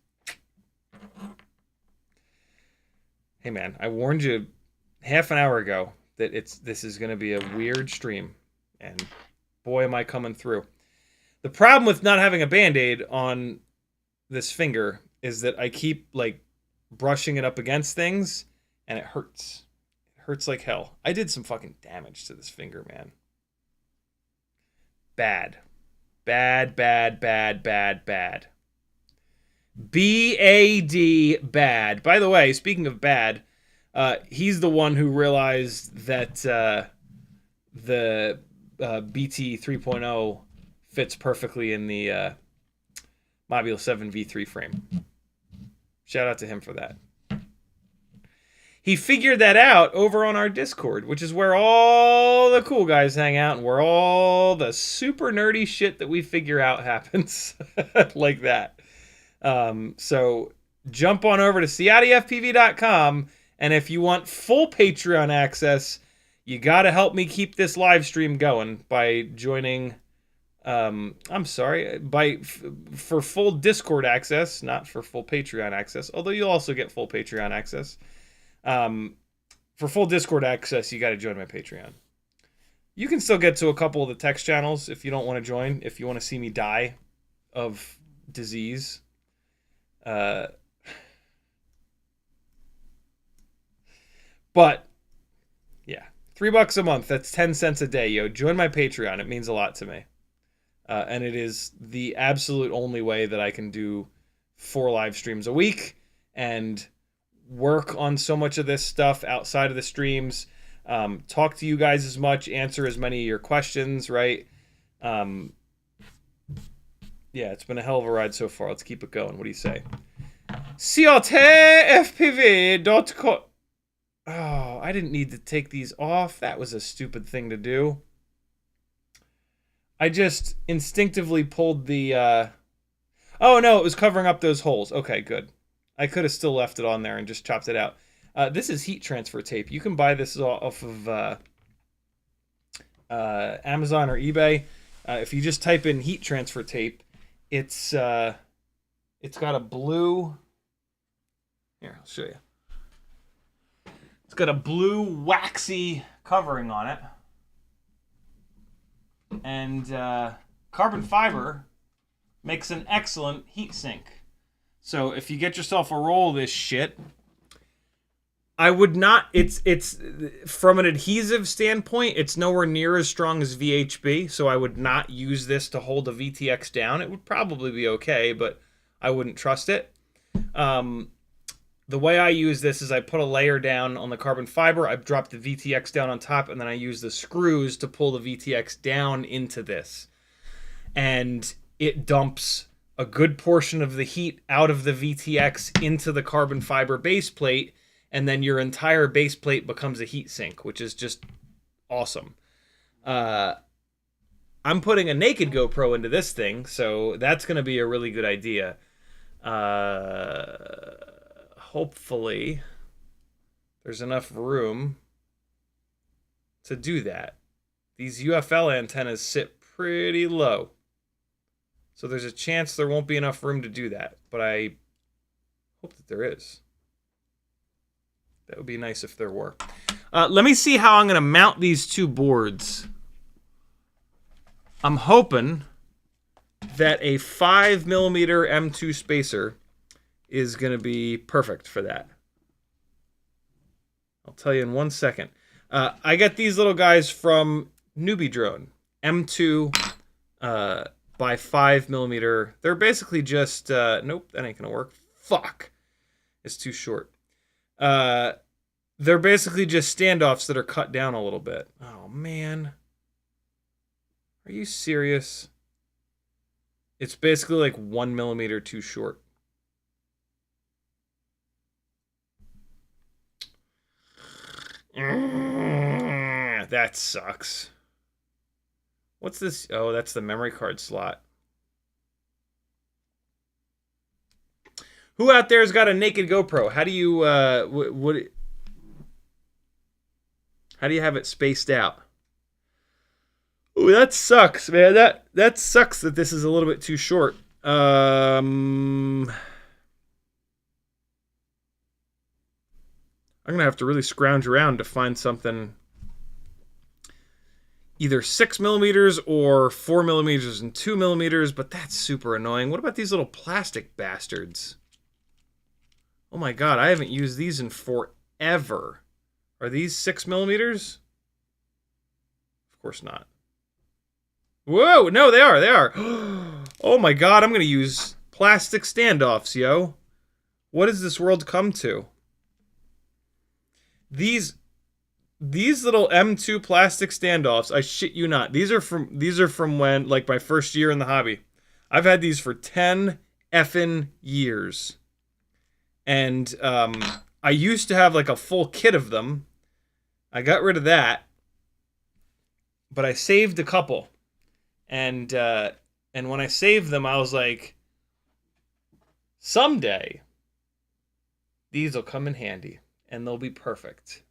Hey man, I warned you half an hour ago that this is going to be a weird stream, and boy am I coming through. The problem with not having a Band-Aid on this finger is that I keep like brushing it up against things, and it hurts. It hurts like hell. I did some fucking damage to this finger, man. Bad. Bad, bad, bad, bad, bad. B-A-D, bad. By the way, speaking of bad, he's the one who realized that the BT 3.0 fits perfectly in the Module 7 V3 frame. Shout out to him for that. He figured that out over on our Discord, which is where all the cool guys hang out and where all the super nerdy shit that we figure out happens. Like that. So jump on over to CiottiFPV.com, and if you want full Patreon access, you got to help me keep this live stream going by joining I'm sorry, for full Discord access, not for full Patreon access, although you'll also get full Patreon access. For full Discord access, you got to join my Patreon. You can still get to a couple of the text channels if you don't want to join, if you want to see me die of disease. But, yeah, $3 a month, that's 10 cents a day, yo. Join my Patreon, it means a lot to me. And it is the absolute only way that I can do 4 live streams a week and work on so much of this stuff outside of the streams, talk to you guys as much, answer as many of your questions, right? Yeah, it's been a hell of a ride so far. Let's keep it going. What do you say? CiottiFPV.com. Oh, I didn't need to take these off. That was a stupid thing to do. I just instinctively pulled the... Oh, no, it was covering up those holes. Okay, good. I could have still left it on there and just chopped it out. This is heat transfer tape. You can buy this off of Amazon or eBay. If you just type in heat transfer tape, it's got a blue... Here, I'll show you. It's got a blue waxy covering on it. And carbon fiber makes an excellent heat sink. So if you get yourself a roll of this shit, I would not... It's from an adhesive standpoint, it's nowhere near as strong as VHB, so I would not use this to hold a VTX down. It would probably be okay, but I wouldn't trust it. The way I use this is I put a layer down on the carbon fiber, I drop the VTX down on top, and then I use the screws to pull the VTX down into this. And it dumps a good portion of the heat out of the VTX into the carbon fiber base plate, and then your entire base plate becomes a heat sink, which is just awesome. I'm putting a naked GoPro into this thing, so that's going to be a really good idea. Hopefully there's enough room to do that. These UFL antennas sit pretty low, so there's a chance there won't be enough room to do that, but I hope that there is. That would be nice if there were. Let me see how I'm going to mount these two boards. I'm hoping that a 5mm M2 spacer is going to be perfect for that. I'll tell you in 1 second. I got these little guys from Newbie Drone. M2 by 5mm. They're basically just... nope, that ain't going to work. Fuck. It's too short. They're basically just standoffs that are cut down a little bit. Oh, man. Are you serious? It's basically like 1mm too short. That sucks. What's this? Oh, that's the memory card slot. Who out there's got a naked GoPro? How do you how do you have it spaced out? Ooh, that sucks, man. That sucks that this is a little bit too short. I'm going to have to really scrounge around to find something either 6mm or 4mm and 2mm, but that's super annoying. What about these little plastic bastards? Oh my god, I haven't used these in forever. Are these 6mm? Of course not. Whoa, no, they are, they are. Oh my god, I'm going to use plastic standoffs, yo. What has this world come to? These little M2 plastic standoffs, I shit you not. These are from when, like, my first year in the hobby. I've had these for 10 effing years. And I used to have like a full kit of them. I got rid of that. But I saved a couple. And when I saved them, I was like, someday these will come in handy. And they'll be perfect.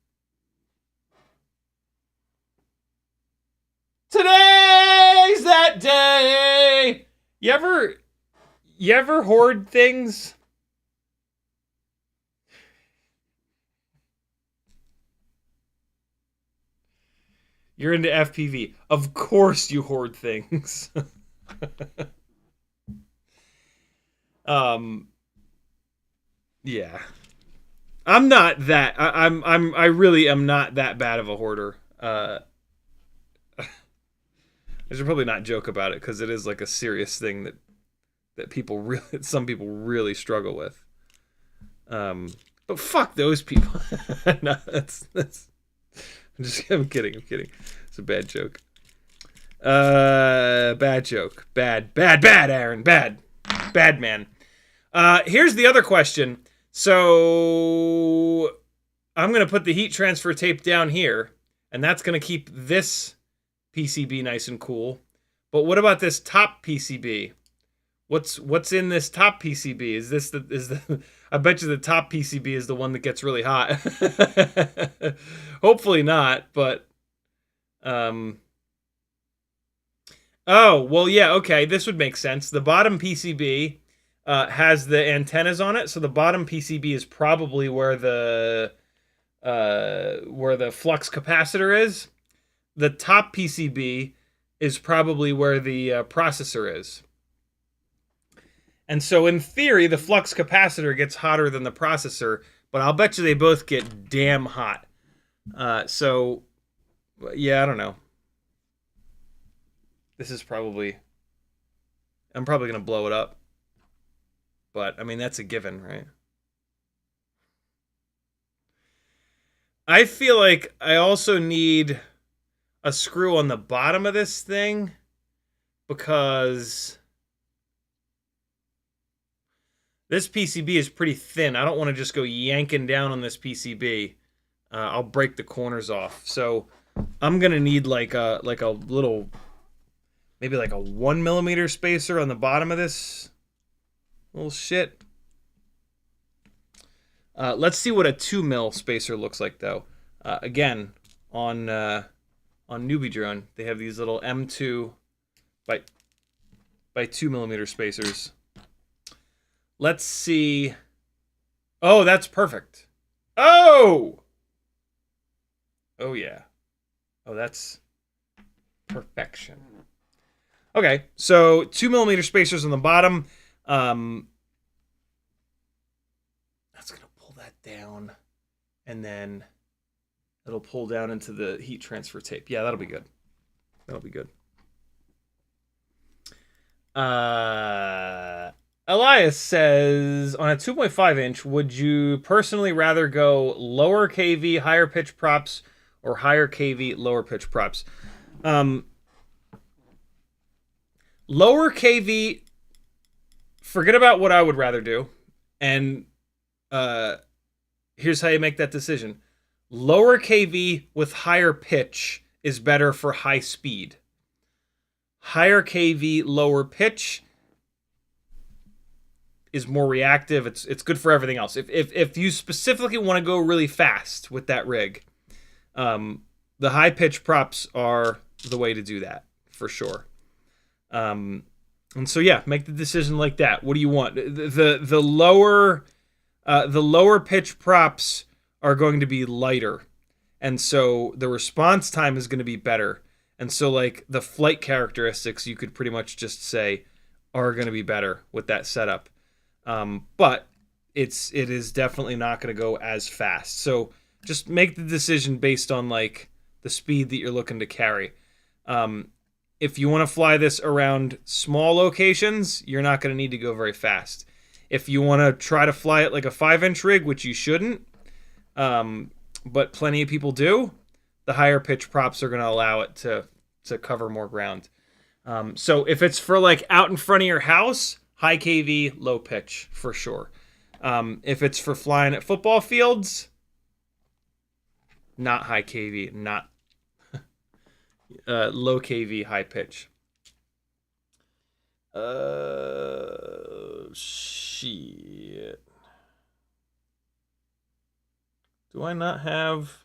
Today's that day. You ever hoard things? You're into FPV. Of course you hoard things. Yeah. I'm not that. I really am not that bad of a hoarder. I should probably not joke about it because it is like a serious thing that people really, some people really struggle with. But fuck those people. No, that's. I'm kidding. It's a bad joke. Bad joke. Bad, Aaron. Bad man. Here's the other question. So I'm going to put the heat transfer tape down here, and that's going to keep this PCB nice and cool. But what about this top PCB? What's in this top PCB? Is the I bet you the top PCB is the one that gets really hot. Hopefully not, but oh, well, yeah, okay, this would make sense. The bottom PCB has the antennas on it, so the bottom PCB is probably where the flux capacitor is. The top PCB is probably where the processor is. And so in theory, the flux capacitor gets hotter than the processor, but I'll bet you they both get damn hot. So, yeah, I don't know. This is probably... I'm probably going to blow it up. But, I mean, that's a given, right? I feel like I also need a screw on the bottom of this thing because this PCB is pretty thin. I don't want to just go yanking down on this PCB. I'll break the corners off. So I'm gonna need like a little, maybe like a 1 millimeter spacer on the bottom of this little shit. Let's see what a 2 mil spacer looks like though. Again, on Newbie Drone, they have these little M2 by 2 millimeter spacers. Let's see. Oh, that's perfect. Oh! Oh, yeah. Oh, that's perfection. Okay, so 2 millimeter spacers on the bottom. That's going to pull that down. And then it'll pull down into the heat transfer tape. Yeah, that'll be good. That'll be good. Elias says, on a 2.5 inch, would you personally rather go lower KV, higher pitch props, or higher KV, lower pitch props? Lower KV, forget about what I would rather do. And here's how you make that decision. Lower KV with higher pitch is better for high speed. Higher KV, lower pitch is more reactive. It's good for everything else. If you specifically want to go really fast with that rig, the high pitch props are the way to do that for sure. And so yeah, make the decision like that. What do you want? The lower pitch props are going to be lighter, and so the response time is going to be better. And so like the flight characteristics, you could pretty much just say are going to be better with that setup. But it is definitely not going to go as fast. So just make the decision based on like the speed that you're looking to carry. If you want to fly this around small locations, you're not going to need to go very fast. If you want to try to fly it like a 5-inch rig, which you shouldn't, but plenty of people do, the higher pitch props are going to allow it to cover more ground. So if it's for like out in front of your house, high KV, low pitch for sure. If it's for flying at football fields, not high KV, not low KV, high pitch. Shit. Do I not have...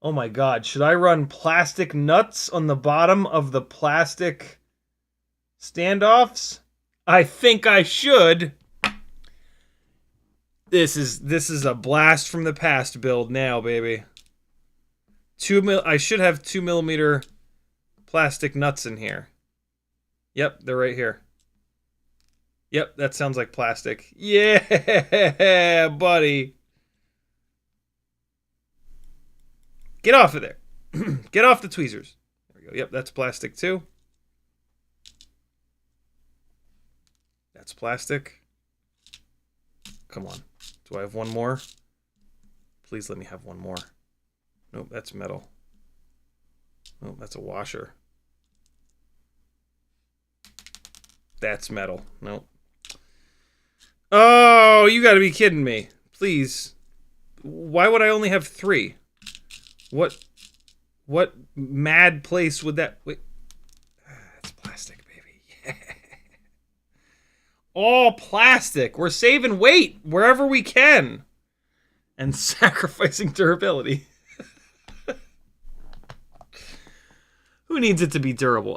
Oh my god, should I run plastic nuts on the bottom of the plastic Standoffs? I think I should. This is a blast from the past build now, baby. I should have 2mm plastic nuts in here. Yep, they're right here. Yep, that sounds like plastic. Yeah, buddy. Get off of there. Get off the tweezers. There we go. Yep, that's plastic too. That's plastic. Come on. Do I have one more? Please let me have one more. Nope, that's metal. Nope, that's a washer. That's metal. Nope. Oh, you gotta be kidding me. Please. Why would I only have 3? What mad place would that... Wait. It's plastic, baby. Yeah. All plastic. We're saving weight wherever we can. And sacrificing durability. Who needs it to be durable?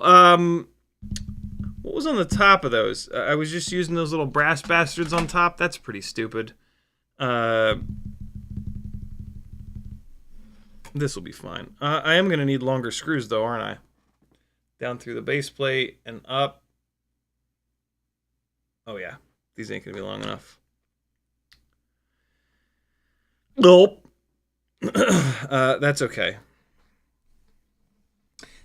What was on the top of those? I was just using those little brass bastards on top. That's pretty stupid. This will be fine. I am going to need longer screws, though, aren't I? Down through the base plate and up. Oh, yeah. These ain't going to be long enough. Nope. That's okay.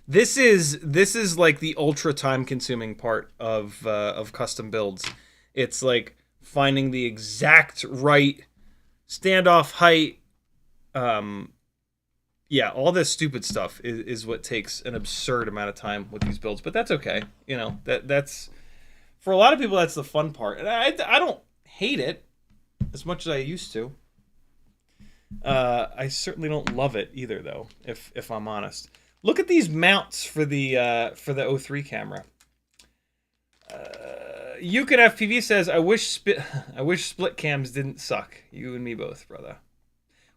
This is like the ultra time consuming part of custom builds. It's like finding the exact right standoff height. Yeah, all this stupid stuff is what takes an absurd amount of time with these builds, but that's okay. You know, that's for a lot of people that's the fun part, and I don't hate it as much as I used to. I certainly don't love it either, though. If I'm honest. Look at these mounts for the O3 camera. CiottiFPV says, I wish split cams didn't suck. You and me both, brother.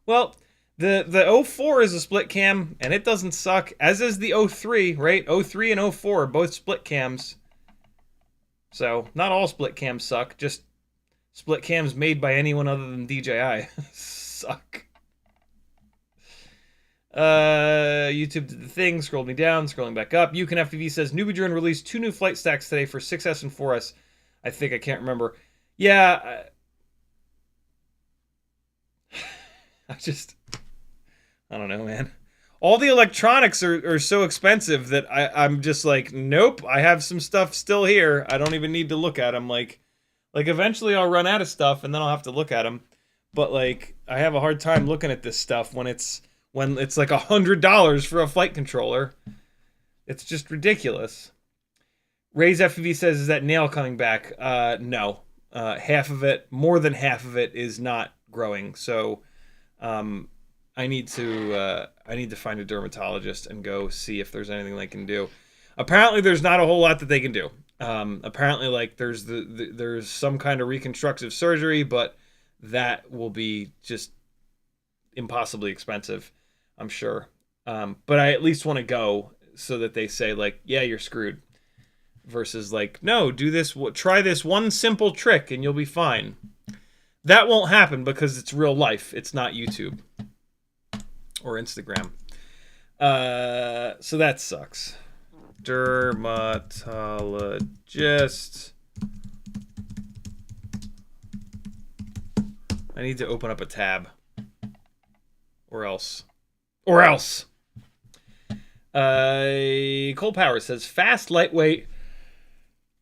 Well, the 04 is a split cam, and it doesn't suck, as is the 03, right? 03 and 04 are both split cams. So, not all split cams suck, just split cams made by anyone other than DJI suck. YouTube did the thing, scrolled me down, scrolling back up. CiottiFPV says, Newbie Drone released 2 new flight stacks today for 6S and 4S. I think I can't remember. Yeah, I don't know, man. All the electronics are so expensive that I'm just like, nope, I have some stuff still here. I don't even need to look at them. Like eventually I'll run out of stuff and then I'll have to look at them. But like, I have a hard time looking at this stuff when it's like $100 for a flight controller. It's just ridiculous. Ray's FPV says, is that nail coming back? No. Half of it, more than half of it is not growing. So I need to find a dermatologist and go see if there's anything they can do. Apparently there's not a whole lot that they can do. Apparently like there's there's some kind of reconstructive surgery, but that will be just impossibly expensive, I'm sure. But I at least want to go so that they say like, yeah, you're screwed. Versus like, no, do this, try this one simple trick and you'll be fine. That won't happen because it's real life. It's not YouTube or Instagram. So that sucks. Dermatologist. I need to open up a tab. Or else. Cole Power says, fast, lightweight,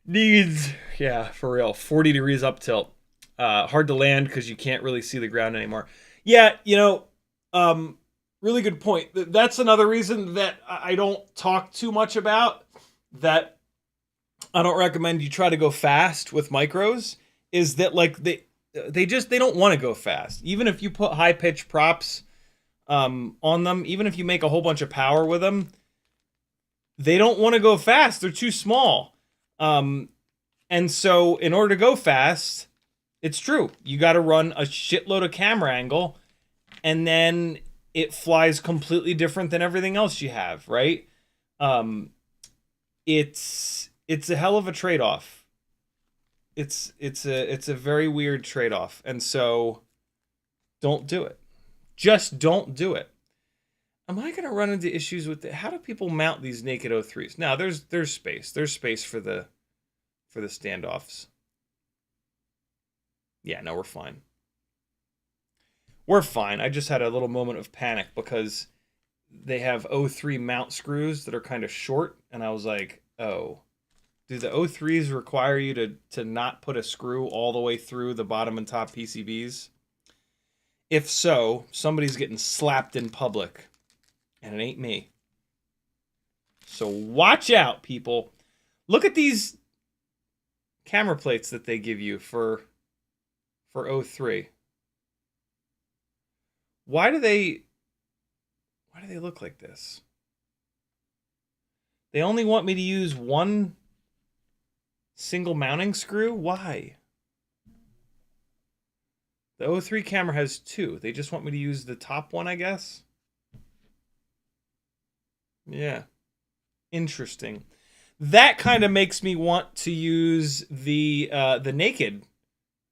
needs, yeah, for real, 40 degrees up tilt. Hard to land because you can't really see the ground anymore. Yeah, you know, really good point. That's another reason that I don't talk too much about, that I don't recommend you try to go fast with micros, is that like they don't want to go fast. Even if you put high pitch props on them, even if you make a whole bunch of power with them, they don't want to go fast. They're too small. And so in order to go fast, it's true, you got to run a shitload of camera angle, and then it flies completely different than everything else you have, right? It's it's a hell of a trade-off. It's a very weird trade-off, and so don't do it. Just don't do it. Am I going to run into issues with it? How do people mount these naked O3s? Now, there's space. There's space for the standoffs. Yeah, no, we're fine. We're fine. I just had a little moment of panic because they have O3 mount screws that are kind of short, and I was like, oh, do the O3s require you to not put a screw all the way through the bottom and top PCBs? If so, somebody's getting slapped in public, and it ain't me. So watch out, people. Look at these camera plates that they give you for O3. Why do they look like this? They only want me to use one single mounting screw? Why? The O3 camera has two. They just want me to use the top one, I guess? Yeah. Interesting. That kind of makes me want to use the naked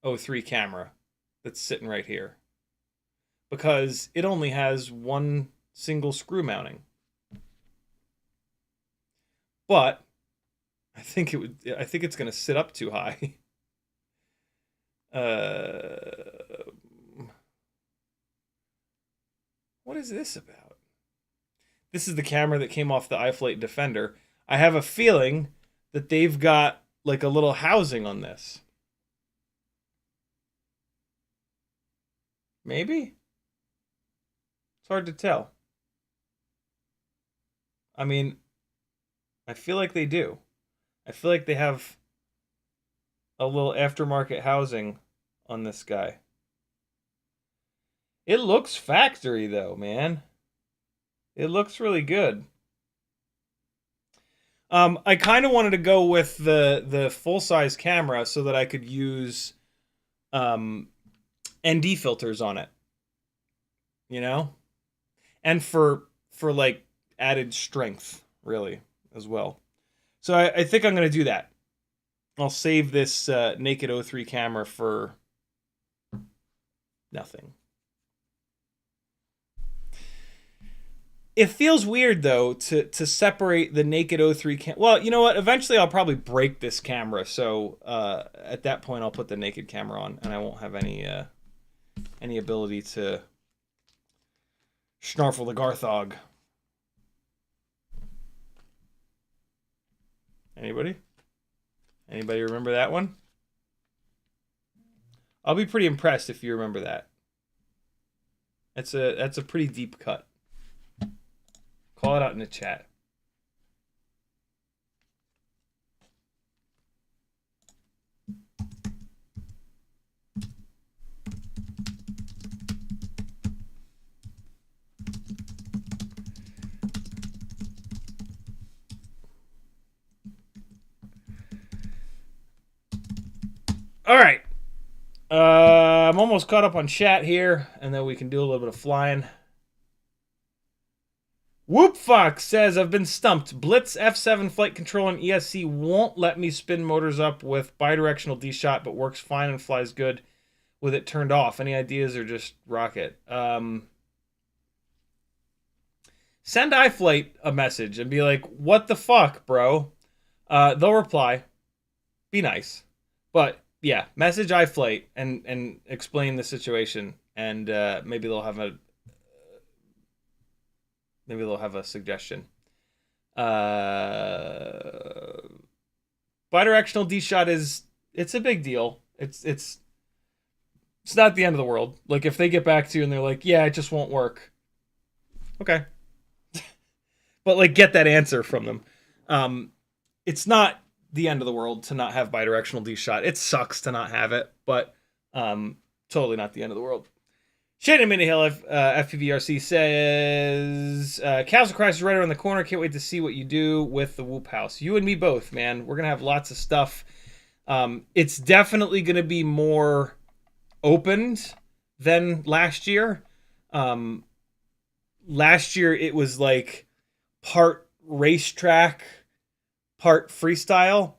O3 camera that's sitting right here, because it only has one single screw mounting. But I think it's going to sit up too high. What is this about? This is the camera that came off the iFlight Defender. I have a feeling that they've got like a little housing on this. Maybe? It's hard to tell. I mean, I feel like they do. I feel like they have a little aftermarket housing on this guy. It looks factory though, man. It looks really good. I kind of wanted to go with the full-size camera so that I could use ND filters on it. You know? And for like added strength, really, as well. So I think I'm going to do that. I'll save this naked O3 camera for nothing. It feels weird, though, to separate the naked O3 camera. Well, you know what? Eventually, I'll probably break this camera. So at that point, I'll put the naked camera on, and I won't have any ability to snarfle the Garthog. Anybody? Anybody remember that one? I'll be pretty impressed if you remember that. That's a pretty deep cut. Call it out in the chat. All right. I'm almost caught up on chat here, and then we can do a little bit of flying. Whoop Fox says, I've been stumped. Blitz F7 flight control and ESC won't let me spin motors up with bidirectional Dshot, but works fine and flies good with it turned off. Any ideas or just rock it? Send iFlight a message and be like, what the fuck, bro? They'll reply. Be nice. But yeah, message iFlight and explain the situation, and maybe they'll have a suggestion. Bidirectional Dshot it's a big deal. It's not the end of the world. Like if they get back to you and they're like, yeah, it just won't work. Okay. But like get that answer from them. It's not the end of the world to not have bidirectional Dshot. It sucks to not have it, but totally not the end of the world. Shane and Minihill FPVRC says, Castle Crash is right around the corner. Can't wait to see what you do with the Whoop House. You and me both, man. We're going to have lots of stuff. It's definitely going to be more opened than last year. Last year, it was like part racetrack, part freestyle,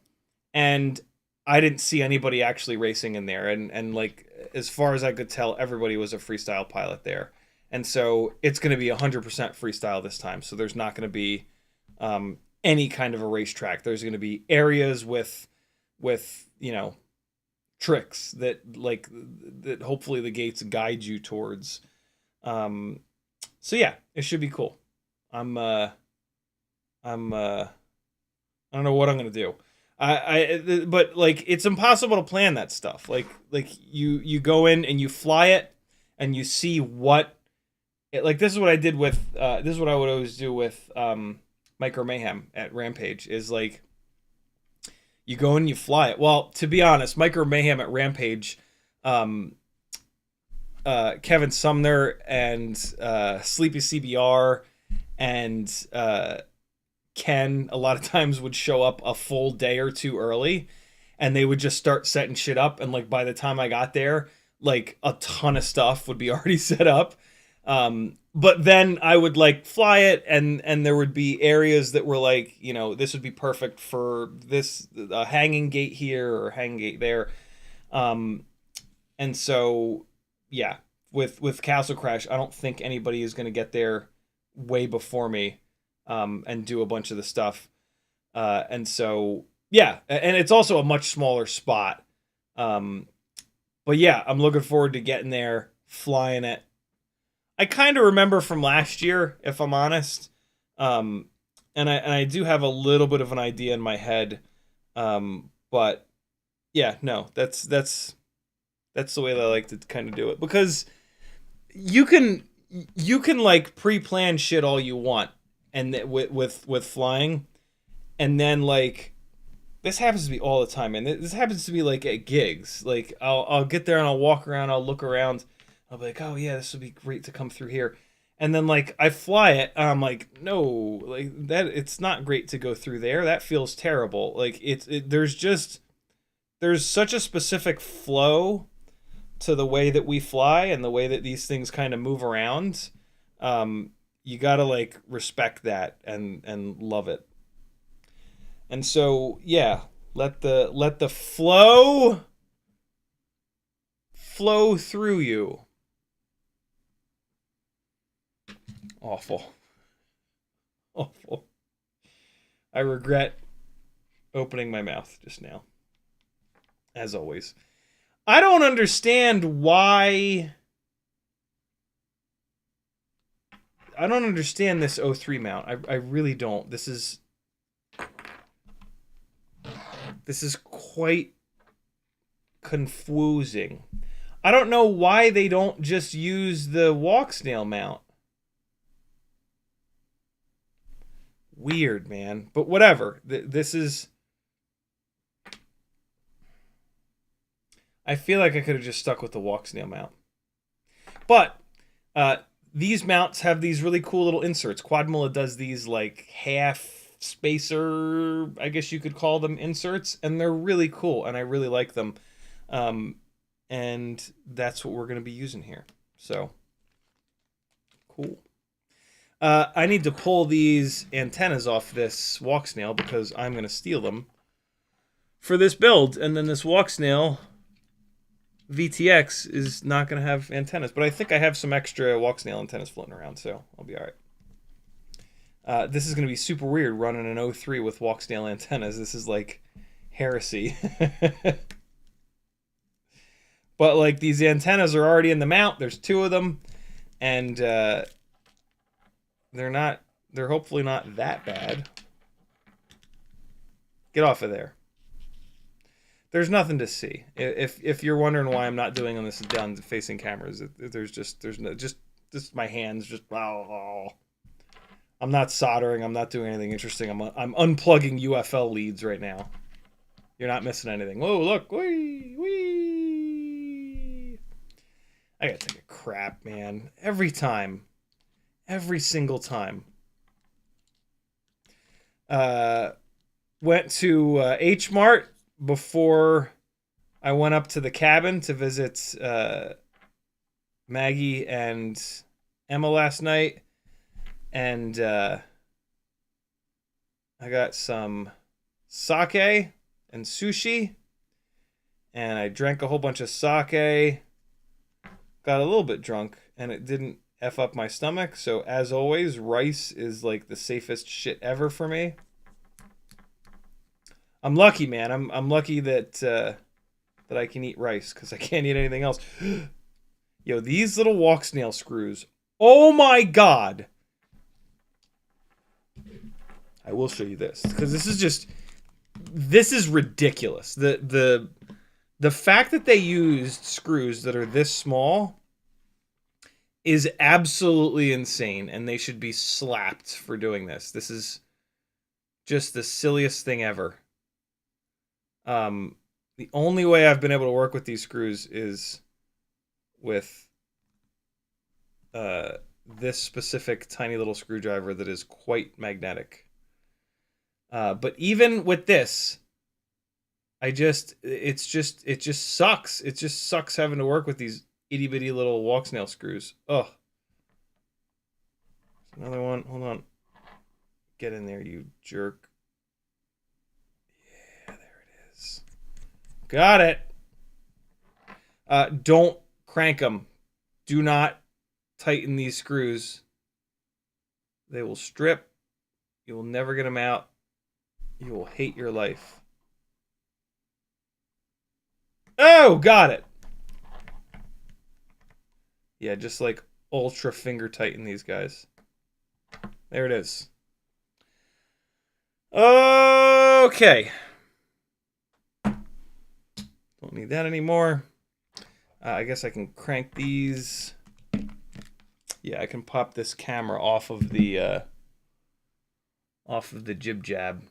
and I didn't see anybody actually racing in there. And like, as far as I could tell, everybody was a freestyle pilot there. And so it's going to be 100% freestyle this time. So there's not going to be any kind of a racetrack. There's going to be areas with you know, tricks that like that hopefully the gates guide you towards. So yeah, it should be cool. I'm I don't know what I'm gonna do. But like, it's impossible to plan that stuff. Like you go in and you fly it, and you see what like, this is what I did with this is what I would always do with Micro Mayhem at Rampage, is like, you go and you fly it. Well, to be honest, Micro Mayhem at Rampage, Kevin Sumner and Sleepy CBR and Ken a lot of times would show up a full day or two early, and they would just start setting shit up, and like, by the time I got there, like, a ton of stuff would be already set up. But then I would like fly it, and there would be areas that were like, you know, this would be perfect for this hanging gate here or hanging gate there. And so yeah, with Castle Crash, I don't think anybody is going to get there way before me and do a bunch of the stuff. And so yeah, and it's also a much smaller spot. But yeah, I'm looking forward to getting there, flying it. I kind of remember from last year, if I'm honest, and I do have a little bit of an idea in my head, but yeah, no, that's the way that I like to kind of do it, because you can like pre-plan shit all you want, and with flying, and then like, this happens to be all the time, and this happens to be like at gigs. Like, I'll get there and I'll walk around, I'll look around. I'll be like, oh yeah, this would be great to come through here. And then like, I fly it, and I'm like, no, like, that, it's not great to go through there. That feels terrible. Like, there's such a specific flow to the way that we fly and the way that these things kind of move around. You gotta like respect that and love it. And so yeah, let the flow through you. Awful. Awful. I regret opening my mouth just now. As always. I don't understand why... I don't understand this O3 mount. I really don't. This is quite confusing. I don't know why they don't just use the walk snail mount. Weird, man. But whatever. This is... I feel like I could have just stuck with the walk snail mount. But these mounts have these really cool little inserts. Quadmula does these like half spacer, I guess you could call them, inserts, and they're really cool, and I really like them. And that's what we're going to be using here. So cool. I need to pull these antennas off this walk snail because I'm going to steal them for this build, and then this walk snail VTX is not going to have antennas, but I think I have some extra walk snail antennas floating around, so I'll be all right. This is going to be super weird running an O3 with walk snail antennas. This is like heresy. But like, these antennas are already in the mount. There's 2 of them, and they're hopefully not that bad. Get off of there. There's nothing to see. If you're wondering why I'm not doing this down facing cameras, there's my hands just wow. I'm not soldering. I'm not doing anything interesting. I'm unplugging UFL leads right now. You're not missing anything. Whoa, look, wee. I gotta take a crap, man. Every time, every single time. Went to H Mart before I went up to the cabin to visit Maggie and Emma last night, and I got some sake and sushi. And I drank a whole bunch of sake. Got a little bit drunk, and it didn't F up my stomach. So as always, rice is like the safest shit ever for me. I'm lucky, man. I'm lucky that that I can eat rice because I can't eat anything else. Yo, these little walk snail screws. Oh my god. I will show you this because this is ridiculous. The fact that they used screws that are this small is absolutely insane, and they should be slapped for doing this. This is just the silliest thing ever. The only way I've been able to work with these screws is with this specific tiny little screwdriver that is quite magnetic. But even with this, it just sucks. It just sucks having to work with these itty bitty little walk snail screws. Ugh. Another one. Hold on. Get in there, you jerk. Yeah, there it is. Got it. Don't crank them. Do not tighten these screws. They will strip. You will never get them out. You will hate your life. Oh, got it. Yeah, just like ultra finger tighten these guys. There it is. Okay. Don't need that anymore. I guess I can crank these. Yeah, I can pop this camera off of the jib jab.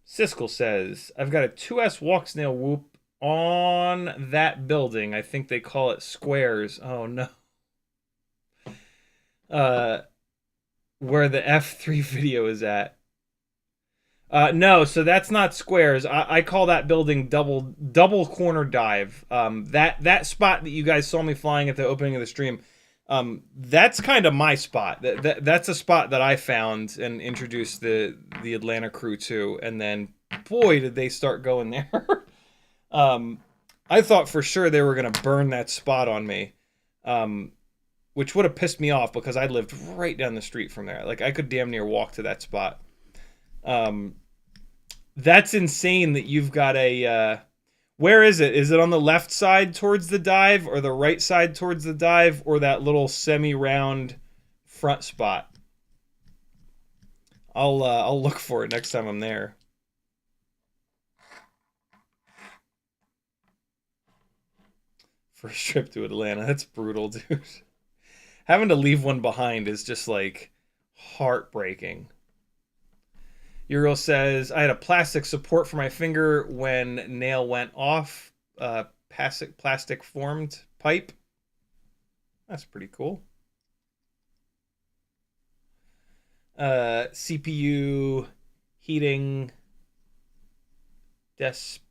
Siskel says, I've got a 2S walk snail whoop on that building. I think they call it squares. Oh no. Where the F3 video is at. No, so that's not squares. I call that building double corner dive. That spot that you guys saw me flying at the opening of the stream, that's kind of my spot. That's a spot that I found and introduced the Atlanta crew to, and then boy did they start going there. I thought for sure they were gonna burn that spot on me. Which would have pissed me off because I lived right down the street from there. Like, I could damn near walk to that spot. That's insane that you've got a... where is it? Is it on the left side towards the dive, or the right side towards the dive, or that little semi-round front spot? I'll look for it next time I'm there. First trip to Atlanta. That's brutal, dude. Having to leave one behind is just like heartbreaking. Euro says, I had a plastic support for my finger when nail went off. Plastic formed pipe. That's pretty cool. CPU heating. Paste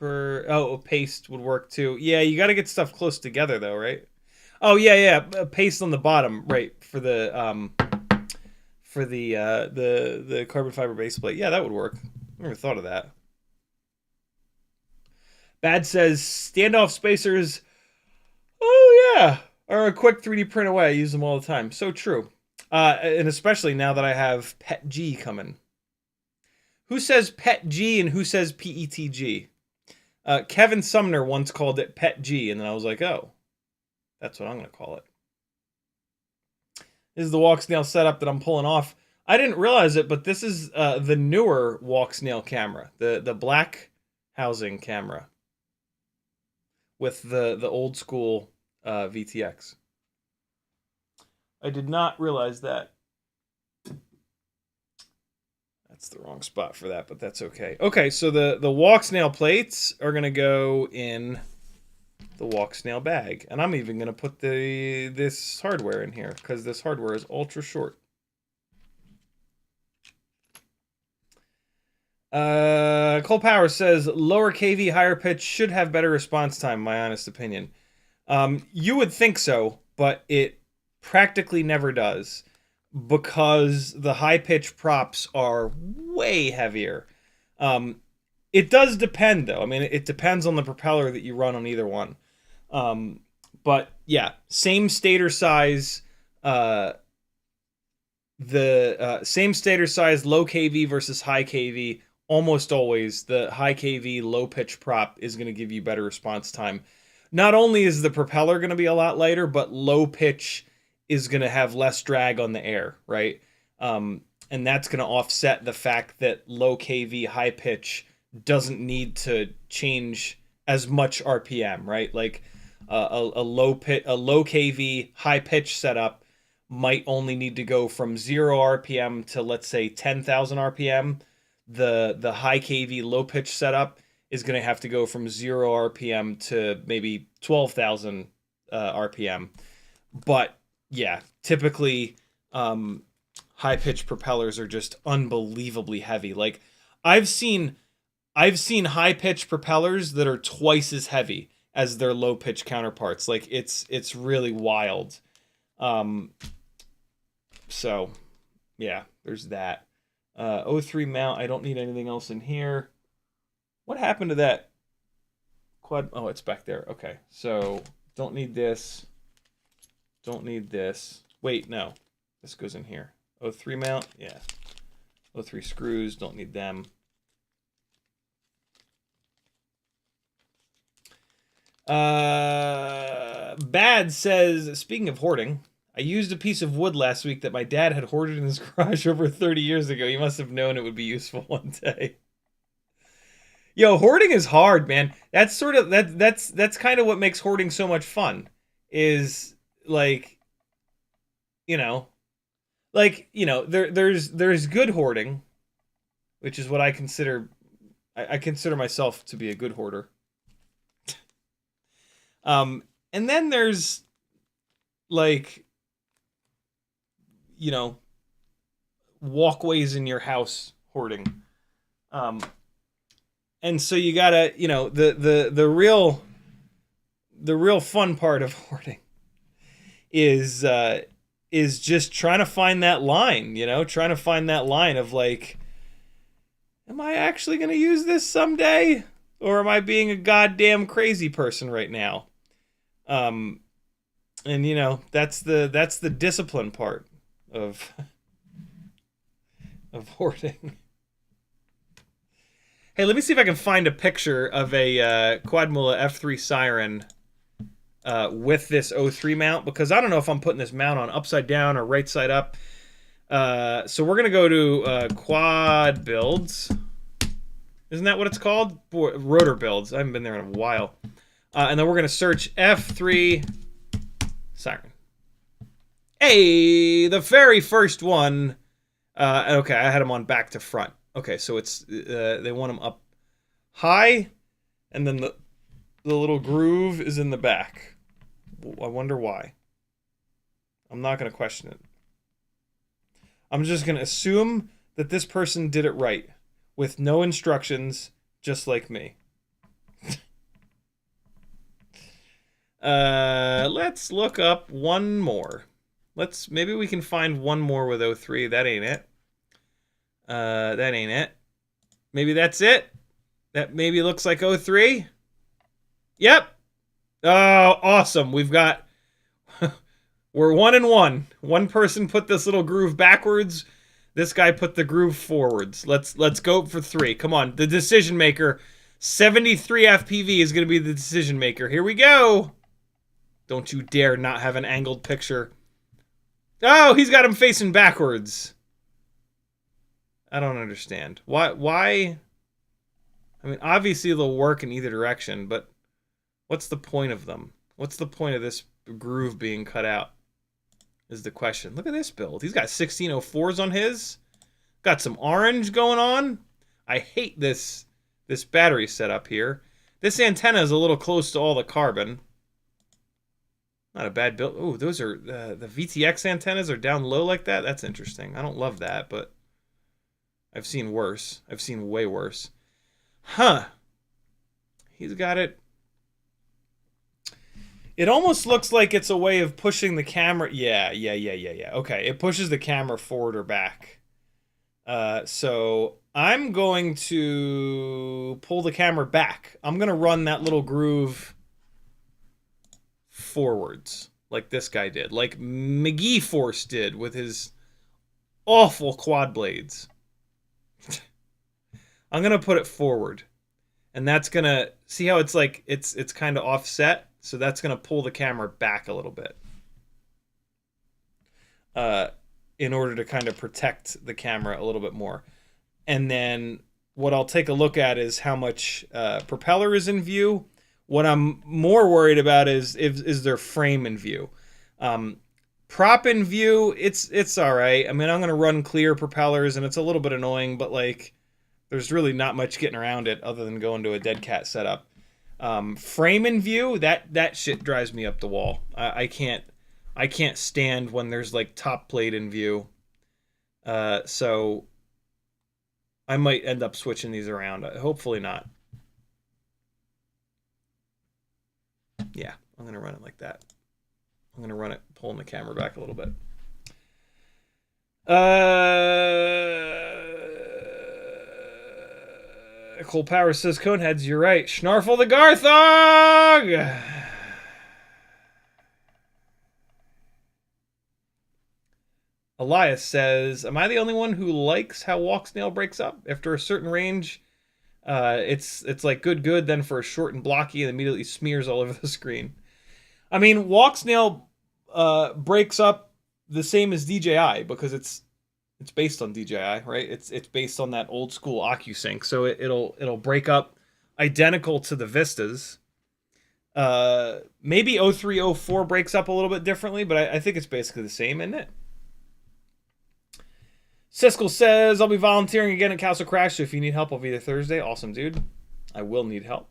would work too. Yeah, you got to get stuff close together though, right? Oh yeah. Paste on the bottom, right, for the carbon fiber base plate. Yeah, that would work. I never thought of that. Bad says standoff spacers. Oh yeah, are a quick 3D print away. I use them all the time. So true. And especially now that I have PET G coming. Who says PET G and who says PETG? Kevin Sumner once called it PET G, and then I was like, oh. That's what I'm going to call it. This is the walk snail setup that I'm pulling off. I didn't realize it, but this is the newer walk snail camera. The black housing camera. With the old school VTX. I did not realize that. That's the wrong spot for that, but that's okay. Okay, so the walk snail plates are going to go in the walk snail bag, and I'm even gonna put this hardware in here because this hardware is ultra short. Cole Power says lower KV, higher pitch should have better response time. My honest opinion. You would think so, but it practically never does, because the high pitch props are way heavier. It does depend, though. I mean, it depends on the propeller that you run on either one. But yeah, same stator size. Same stator size, low KV versus high KV. Almost always, the high KV low pitch prop is going to give you better response time. Not only is the propeller going to be a lot lighter, but low pitch is going to have less drag on the air, right? And that's going to offset the fact that low KV high pitch doesn't need to change as much RPM, right? Like a low KV high pitch setup might only need to go from 0 RPM to, let's say, 10,000 RPM. The high KV low pitch setup is going to have to go from 0 RPM to maybe 12,000 RPM. But yeah, typically high pitch propellers are just unbelievably heavy. Like I've seen high pitch propellers that are twice as heavy as their low pitch counterparts. Like it's really wild. So yeah, there's that. 03 mount, I don't need anything else in here. What happened to that quad? Oh, it's back there. Okay, so don't need this. Don't need this. Wait, no. This goes in here. 03 mount, yeah. 03 screws, don't need them. Bad says, speaking of hoarding, I used a piece of wood last week that my dad had hoarded in his garage over 30 years ago. He must have known it would be useful one day. Yo, hoarding is hard, man. That's sort of that's kind of what makes hoarding so much fun. Is like, there's good hoarding, which is what I consider. I consider myself to be a good hoarder. And then there's like, walkways in your house hoarding. And so you gotta, the real fun part of hoarding is just trying to find that line, trying to find that line of like, am I actually going to use this someday? Or am I being a goddamn crazy person right now? And that's the discipline part of hoarding. Hey, let me see if I can find a picture of a Quadmula F3 Siren with this 03 mount, because I don't know if I'm putting this mount on upside down or right side up. So we're gonna go to Quad Builds. Isn't that what it's called? Rotor Builds. I haven't been there in a while. And then we're gonna search F3 Siren. Hey, the very first one. Okay, I had them on back to front. Okay, so it's they want them up high, and then the little groove is in the back. I wonder why. I'm not going to question it. I'm just going to assume that this person did it right, with no instructions, just like me. Let's look up one more. Maybe we can find one more with 03. That ain't it. That ain't it. Maybe that's it. That maybe looks like 03. Yep. Oh, awesome. We've got... We're 1 and 1. One person put this little groove backwards. This guy put the groove forwards. Let's go for 3. Come on. The decision maker. 73 FPV is going to be the decision maker. Here we go. Don't you dare not have an angled picture. Oh, he's got him facing backwards. I don't understand. Why? I mean, obviously they'll work in either direction, but what's the point of them? What's the point of this groove being cut out? Is the question. Look at this build. He's got 1604s on his. Got some orange going on. I hate this battery setup here. This antenna is a little close to all the carbon. Not a bad build. Oh, those are the VTX antennas are down low like that. That's interesting. I don't love that, but I've seen worse. I've seen way worse. Huh. He's got it. It almost looks like it's a way of pushing the camera. Yeah. Okay, it pushes the camera forward or back. So I'm going to pull the camera back. I'm going to run that little groove forwards, like this guy did, like McGee Force did with his awful quad blades. I'm going to put it forward. And that's going to, see how it's like, it's kind of offset? So that's going to pull the camera back a little bit. In order to kind of protect the camera a little bit more. And then what I'll take a look at is how much propeller is in view. What I'm more worried about is their frame in view. Prop in view, it's all right. I mean, I'm going to run clear propellers, and it's a little bit annoying, but like, there's really not much getting around it other than going to a dead cat setup. Frame in view, that shit drives me up the wall. I can't stand when there's like top plate in view. So I might end up switching these around. Hopefully not. Yeah, I'm going to run it like that. I'm going to run it pulling the camera back a little bit. Cole Power says, Coneheads, you're right. Schnarfle the Garthog! Elias says, am I the only one who likes how walk snail breaks up? After a certain range, it's like good, then for a short and blocky, and immediately smears all over the screen. I mean, walk snail breaks up the same as DJI because it's based on DJI, right? It's based on that old school OcuSync, so it'll break up identical to the Vistas. Maybe 0304 breaks up a little bit differently, but I think it's basically the same, isn't it? Siskel says, I'll be volunteering again at Castle Crash, so if you need help, I'll be there Thursday. Awesome, dude. I will need help.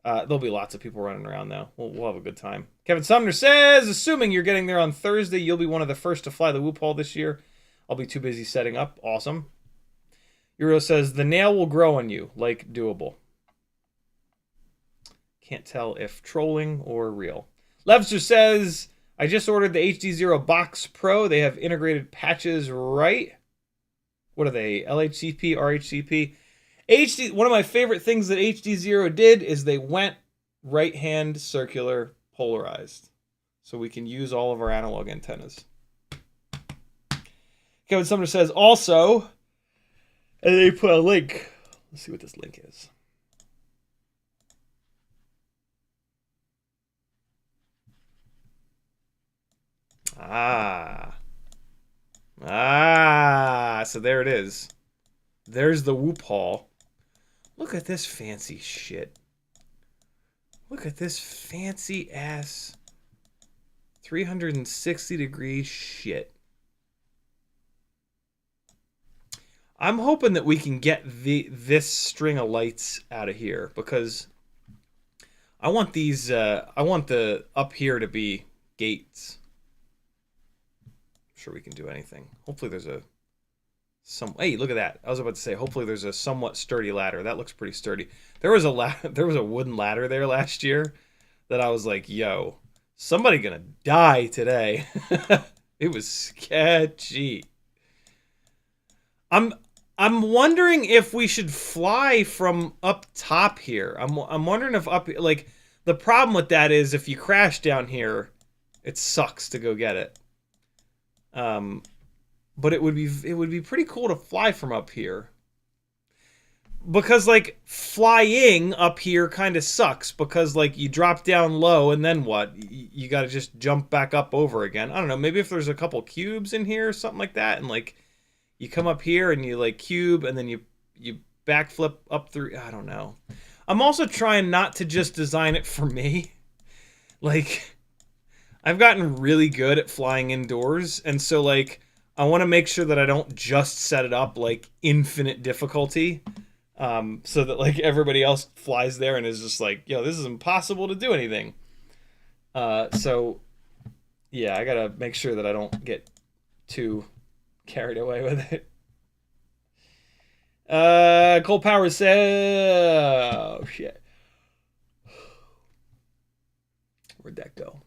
There'll be lots of people running around, though. We'll have a good time. Kevin Sumner says, assuming you're getting there on Thursday, you'll be one of the first to fly the Whoop Hall this year. I'll be too busy setting up. Awesome. Euro says, the nail will grow on you, like doable. Can't tell if trolling or real. Levster says, I just ordered the HDZero Box Pro. They have integrated patches, right? What are they? LHCP, RHCP? One of my favorite things that HDZero did is they went right-hand circular polarized. So we can use all of our analog antennas. Kevin Sumner says, also, and they put a link. Let's see what this link is. So there it is. There's the Whoop Hall. Look at this fancy shit. Look at this fancy ass 360-degree shit. I'm hoping that we can get this string of lights out of here because I want these. I want the up here to be gates. I'm sure we can do anything. Hopefully there's hey, look at that. I was about to say, hopefully there's a somewhat sturdy ladder. That looks pretty sturdy. There was a wooden ladder there last year that I was like, yo, somebody gonna die today. It was sketchy. I'm wondering if we should fly from up top here. I'm wondering if like the problem with that is if you crash down here, it sucks to go get it. But it would be pretty cool to fly from up here. Because like flying up here kind of sucks because like you drop down low and then what? You got to just jump back up over again. I don't know, maybe if there's a couple cubes in here or something like that and like you come up here and you like cube and then you backflip up through, I don't know. I'm also trying not to just design it for me. Like I've gotten really good at flying indoors and so like I want to make sure that I don't just set it up like infinite difficulty, so that like everybody else flies there and is just like, yo, this is impossible to do anything. So yeah, I gotta make sure that I don't get too carried away with it. Cole Power says, oh shit. Where'd that go?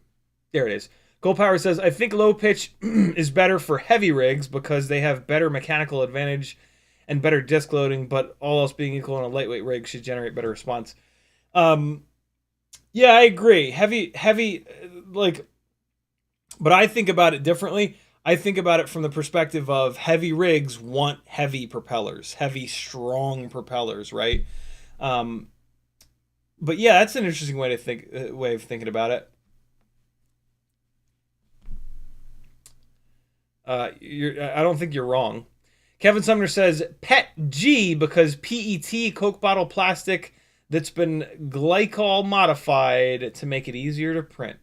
There it is. Gold Power says, I think low pitch is better for heavy rigs because they have better mechanical advantage and better disc loading, but all else being equal on a lightweight rig should generate better response. Yeah, I agree. Heavy, like, but I think about it differently. I think about it from the perspective of heavy rigs want heavy propellers, heavy, strong propellers, right? But yeah, that's an interesting way to think, way of thinking about it. I don't think you're wrong. Kevin Sumner says PET G because PET, Coke bottle plastic that's been glycol modified to make it easier to print.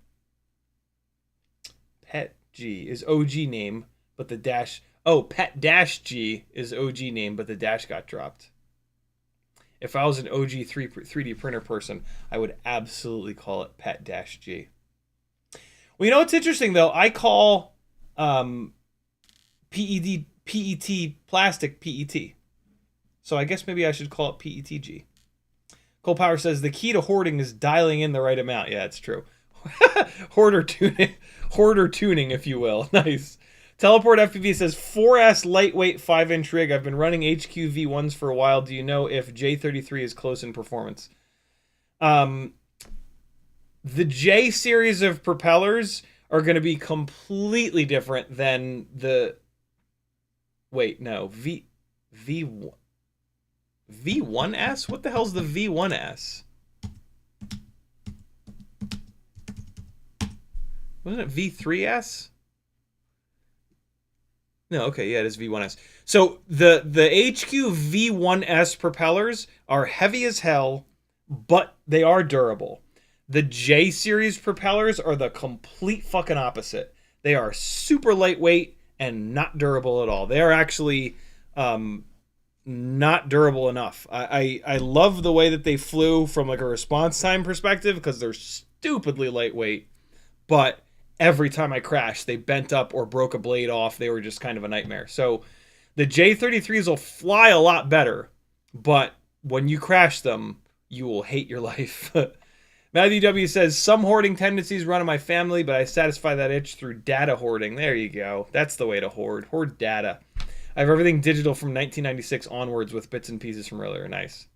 PET G is OG name, but the dash... Oh, PET dash G is OG name, but the dash got dropped. If I was an OG 3D printer person, I would absolutely call it PET dash G. Well, you know what's interesting, though? I call PET plastic PET. So I guess maybe I should call it PETG. Cole Power says the key to hoarding is dialing in the right amount. Yeah, it's true. Hoarder tuning, if you will. Nice. Teleport FPV says 4S lightweight 5-inch rig. I've been running HQV1s for a while. Do you know if J33 is close in performance? The J series of propellers are going to be completely different than the... Wait, no. V1S? What the hell's the V1S? Wasn't it V3S? No, okay, yeah, it is V1S. So the HQ V1S propellers are heavy as hell, but they are durable. The J series propellers are the complete fucking opposite. They are super lightweight and not durable at all. They are actually not durable enough. I love the way that they flew from like a response time perspective because they're stupidly lightweight, but every time I crashed, they bent up or broke a blade off. They were just kind of a nightmare. So the J33s will fly a lot better, but when you crash them, you will hate your life. Matthew W. says, some hoarding tendencies run in my family, but I satisfy that itch through data hoarding. There you go. That's the way to hoard. Hoard data. I have everything digital from 1996 onwards with bits and pieces from earlier. Nice.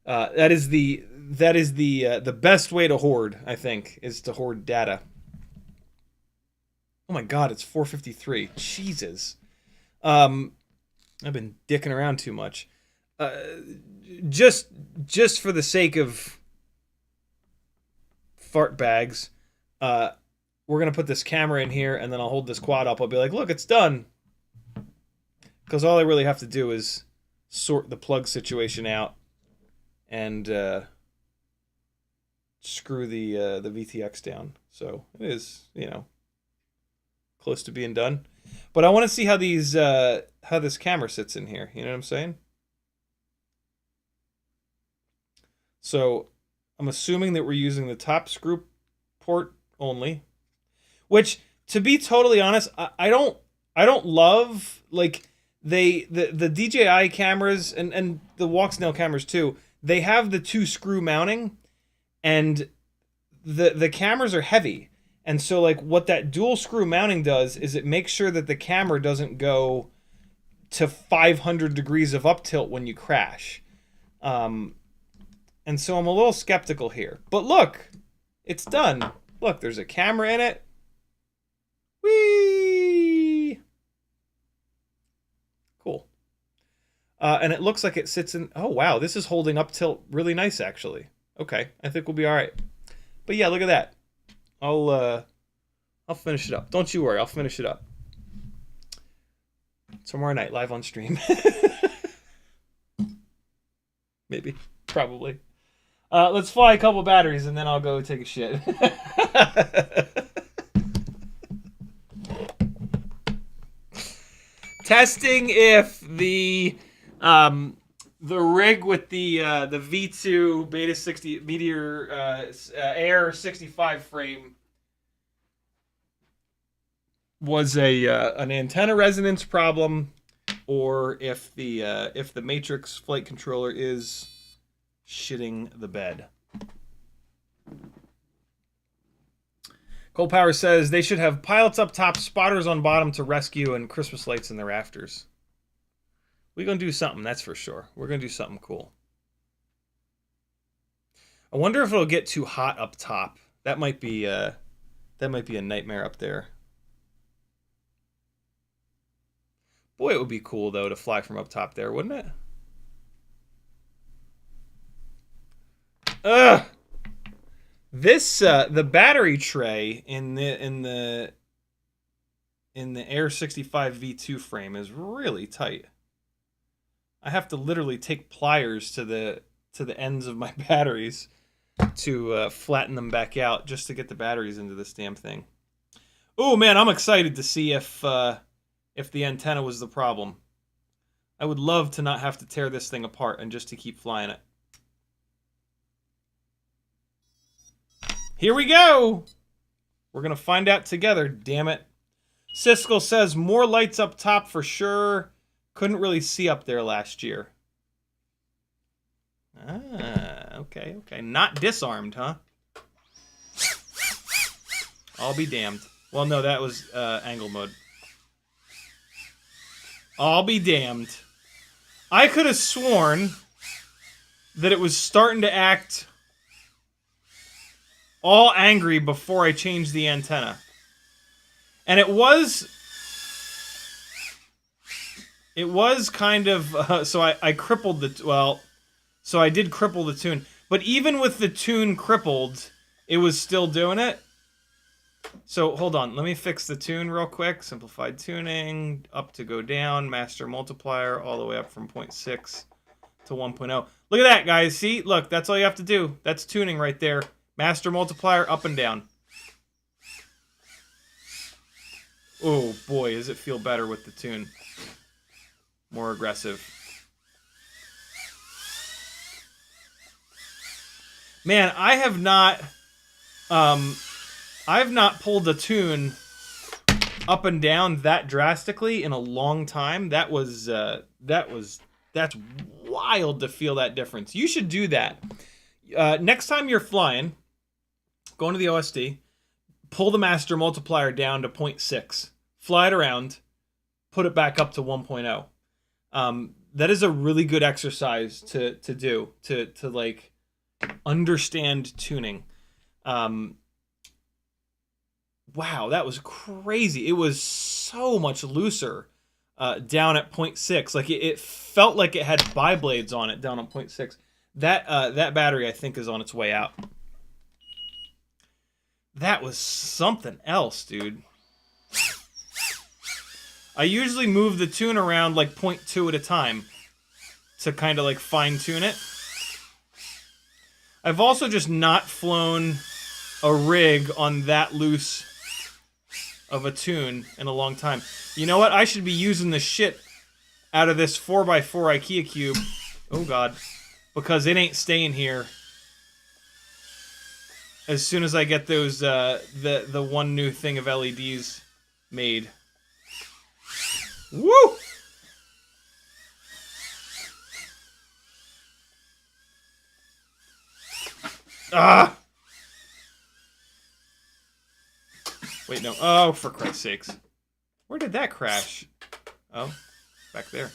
That is the best way to hoard, I think, is to hoard data. Oh my God, it's 4:53. Jesus. I've been dicking around too much. Just for the sake of fart bags, we're gonna put this camera in here, and then I'll hold this quad up. I'll be like, look, it's done. Because all I really have to do is sort the plug situation out and screw the VTX down. So it is, you know, close to being done. But I want to see how these how this camera sits in here. You know what I'm saying? So I'm assuming that we're using the top screw port only, which, to be totally honest, I don't love, like, the DJI cameras and the Walksnail cameras too. They have the 2 screw mounting, and the cameras are heavy. And so, like, what that dual screw mounting does is it makes sure that the camera doesn't go to 500 degrees of up tilt when you crash. And so I'm a little skeptical here. But look, it's done. Look, there's a camera in it. Whee! Cool. And it looks like it sits in... Oh, wow, this is holding up tilt really nice, actually. Okay, I think we'll be all right. But yeah, look at that. I'll finish it up. Don't you worry, I'll finish it up. Tomorrow night, live on stream. Maybe. Probably. Let's fly a couple batteries and then I'll go take a shit. Testing if the rig with the V2 Beta 60 Meteor Air 65 frame was an antenna resonance problem, or if the Matrix flight controller is shitting the bed. Cold Power says they should have pilots up top, spotters on bottom to rescue, and Christmas lights in the rafters. We're going to do something, that's for sure. We're going to do something cool. I wonder if it'll get too hot up top. That might be a nightmare up there. Boy, it would be cool, though, to fly from up top there, wouldn't it? Ugh! This, the battery tray in the Air 65 V2 frame is really tight. I have to literally take pliers to the ends of my batteries to flatten them back out just to get the batteries into this damn thing. Oh man, I'm excited to see if the antenna was the problem. I would love to not have to tear this thing apart and just to keep flying it. Here we go! We're gonna find out together, damn it. Siskel says more lights up top for sure. Couldn't really see up there last year. Ah, okay, okay. Not disarmed, huh? I'll be damned. Well, no, that was angle mode. I'll be damned. I could have sworn that it was starting to act all angry before I changed the antenna. And it was kind of, so I crippled the, well, so I did cripple the tune. But even with the tune crippled, it was still doing it. So hold on, let me fix the tune real quick. Simplified tuning, up to go down, master multiplier, all the way up from 0.6 to 1.0. Look at that, guys. See, look, that's all you have to do. That's tuning right there. Master multiplier, up and down. Oh boy, does it feel better with the tune. More aggressive. Man, I have not pulled a tune up and down that drastically in a long time. That's wild to feel that difference. You should do that. Next time you're flying, go into the OSD, pull the master multiplier down to 0.6, fly it around, put it back up to 1.0. That is a really good exercise to do, to like understand tuning. Wow, that was crazy. It was so much looser down at 0.6. Like it felt like it had bi-blades on it down at 0.6. That battery, I think, is on its way out. That was something else, dude. I usually move the tune around like 0.2 at a time to kind of like fine-tune it. I've also just not flown a rig on that loose of a tune in a long time. You know what? I should be using the shit out of this 4x4 IKEA cube. Oh, God. Because it ain't staying here. As soon as I get those, the one new thing of LEDs made. Woo! Ah! Wait, no. Oh, for Christ's sakes. Where did that crash? Oh, back there.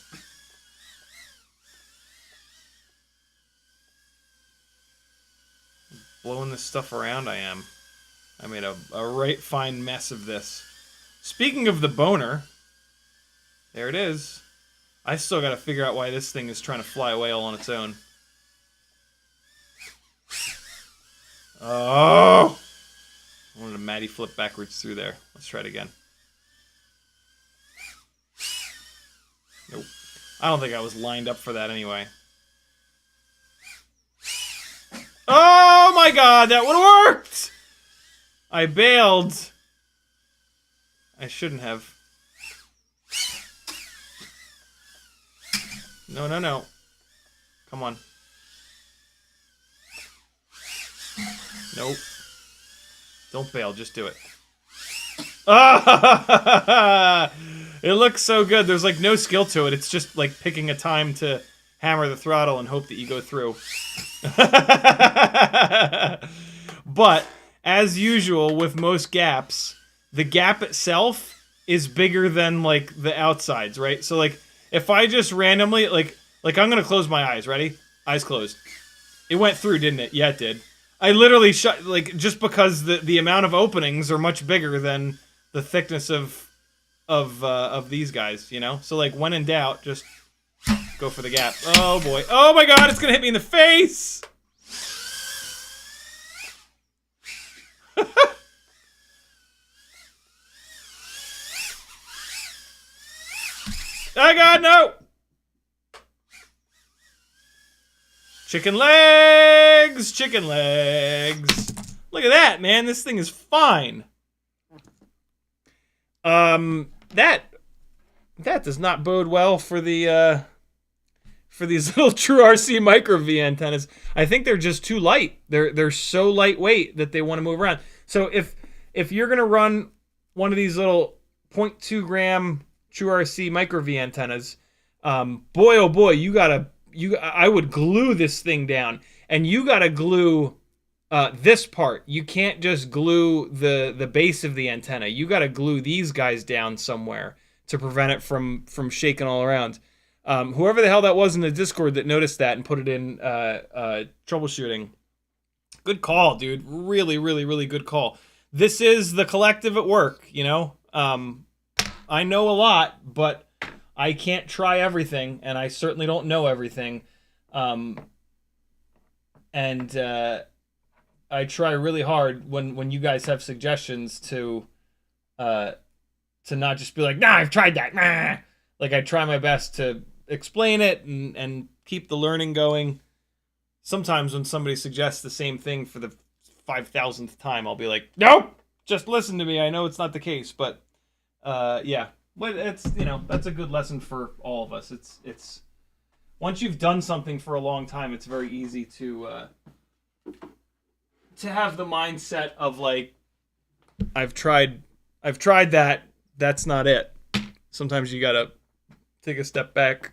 Blowing this stuff around, I am. I made a right fine mess of this. Speaking of the boner, there it is. I still gotta figure out why this thing is trying to fly away all on its own. Oh! I wanted to Matty flip backwards through there. Let's try it again. Nope. I don't think I was lined up for that anyway. Oh my god, that would have worked! I bailed. I shouldn't have. No, no, no. Come on. Nope. Don't bail, just do it. Ah! It looks so good. There's like no skill to it. It's just like picking a time to hammer the throttle and hope that you go through. But as usual with most gaps, the gap itself is bigger than like the outsides, right? So like if I just randomly like I'm gonna close my eyes. Ready? Eyes closed. It went through, didn't it? Yeah, it did. I literally shut, like, just because the amount of openings are much bigger than the thickness of these guys, you know? So, like, when in doubt, just go for the gap. Oh, boy. Oh, my God, it's gonna hit me in the face! Oh, God, no! Chicken legs! Chicken legs! Look at that, man. This thing is fine. That does not bode well for the for these little TrueRC micro V antennas. I think they're just too light. They're so lightweight that they want to move around. So if you're gonna run one of these little 0.2 gram TrueRC micro V antennas, boy oh boy, I would glue this thing down, and you gotta glue this part. You can't just glue the base of the antenna. You gotta glue these guys down somewhere to prevent it from shaking all around. Whoever the hell that was in the Discord that noticed that and put it in troubleshooting, good call, dude. Really, really, really good call. This is the collective at work, you know? I know a lot, but I can't try everything, and I certainly don't know everything. I try really hard when you guys have suggestions to not just be like, nah, I've tried that. Nah. Like, I try my best to explain it and keep the learning going. Sometimes when somebody suggests the same thing for the 5,000th time, I'll be like, nope, just listen to me. I know it's not the case, but yeah. But it's, you know, that's a good lesson for all of us. It's once you've done something for a long time, it's very easy to have the mindset of like, I've tried that. That's not it. Sometimes you gotta take a step back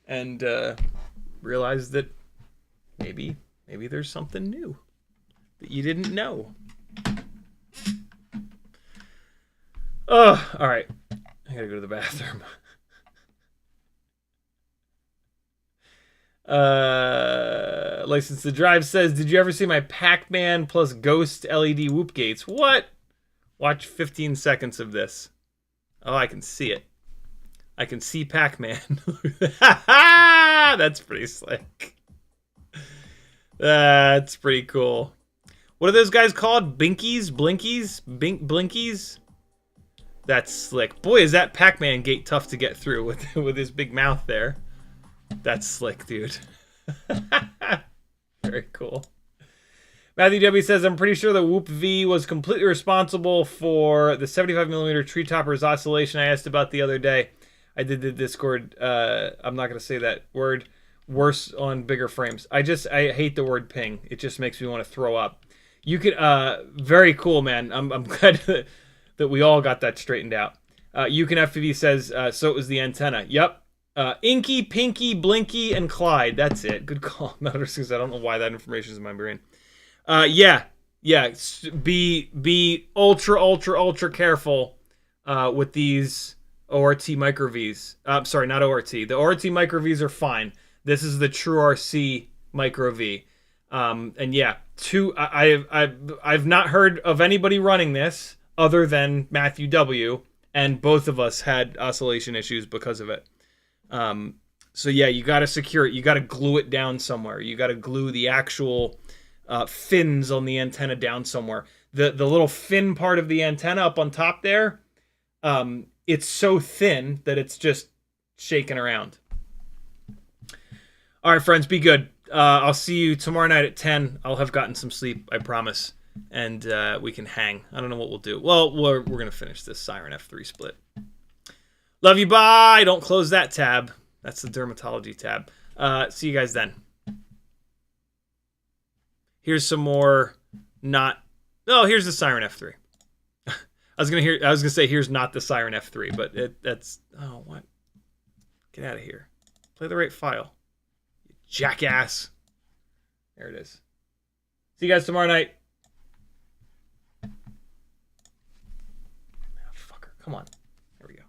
and realize that maybe there's something new that you didn't know. Oh, all right. I gotta go to the bathroom. License to Drive says, did you ever see my Pac Man plus Ghost LED whoop gates? What? Watch 15 seconds of this. Oh, I can see it. I can see Pac Man. That's pretty slick. That's pretty cool. What are those guys called? Binkies? Blinkies? Blinkies? That's slick. Boy, is that Pac Man gate tough to get through with his big mouth there. That's slick, dude. Very cool. Matthew W. says, I'm pretty sure the Whoop V was completely responsible for the 75mm tree topper's oscillation I asked about the other day. I did the Discord. I'm not going to say that word. Worse on bigger frames. I hate the word ping. It just makes me want to throw up. You could, very cool, man. I'm glad that we all got that straightened out. You Can FPV says, so it was the antenna. Yep. Inky, Pinky, Blinky, and Clyde. That's it. Good call. I don't know why that information is in my brain. Yeah. Be ultra careful with these ORT micro Vs. Sorry, not ORT. The ORT micro Vs are fine. This is the TrueRC micro V. And yeah, I've not heard of anybody running this other than Matthew W. And both of us had oscillation issues because of it. So yeah, you got to secure it. You got to glue it down somewhere. You got to glue the actual fins on the antenna down somewhere. The little fin part of the antenna up on top there, it's so thin that it's just shaking around. All right, friends, be good. I'll see you tomorrow night at 10. I'll have gotten some sleep, I promise. And we can hang. I don't know what we'll do. Well, we're going to finish this Siren F3 split. Love you, bye. Don't close that tab. That's the dermatology tab. See you guys then. Here's some more not... Oh, here's the Siren F3. I was gonna say here's not the Siren F3, but that's... Oh, what? Get out of here. Play the right file. You jackass. There it is. See you guys tomorrow night. Come on. There we go.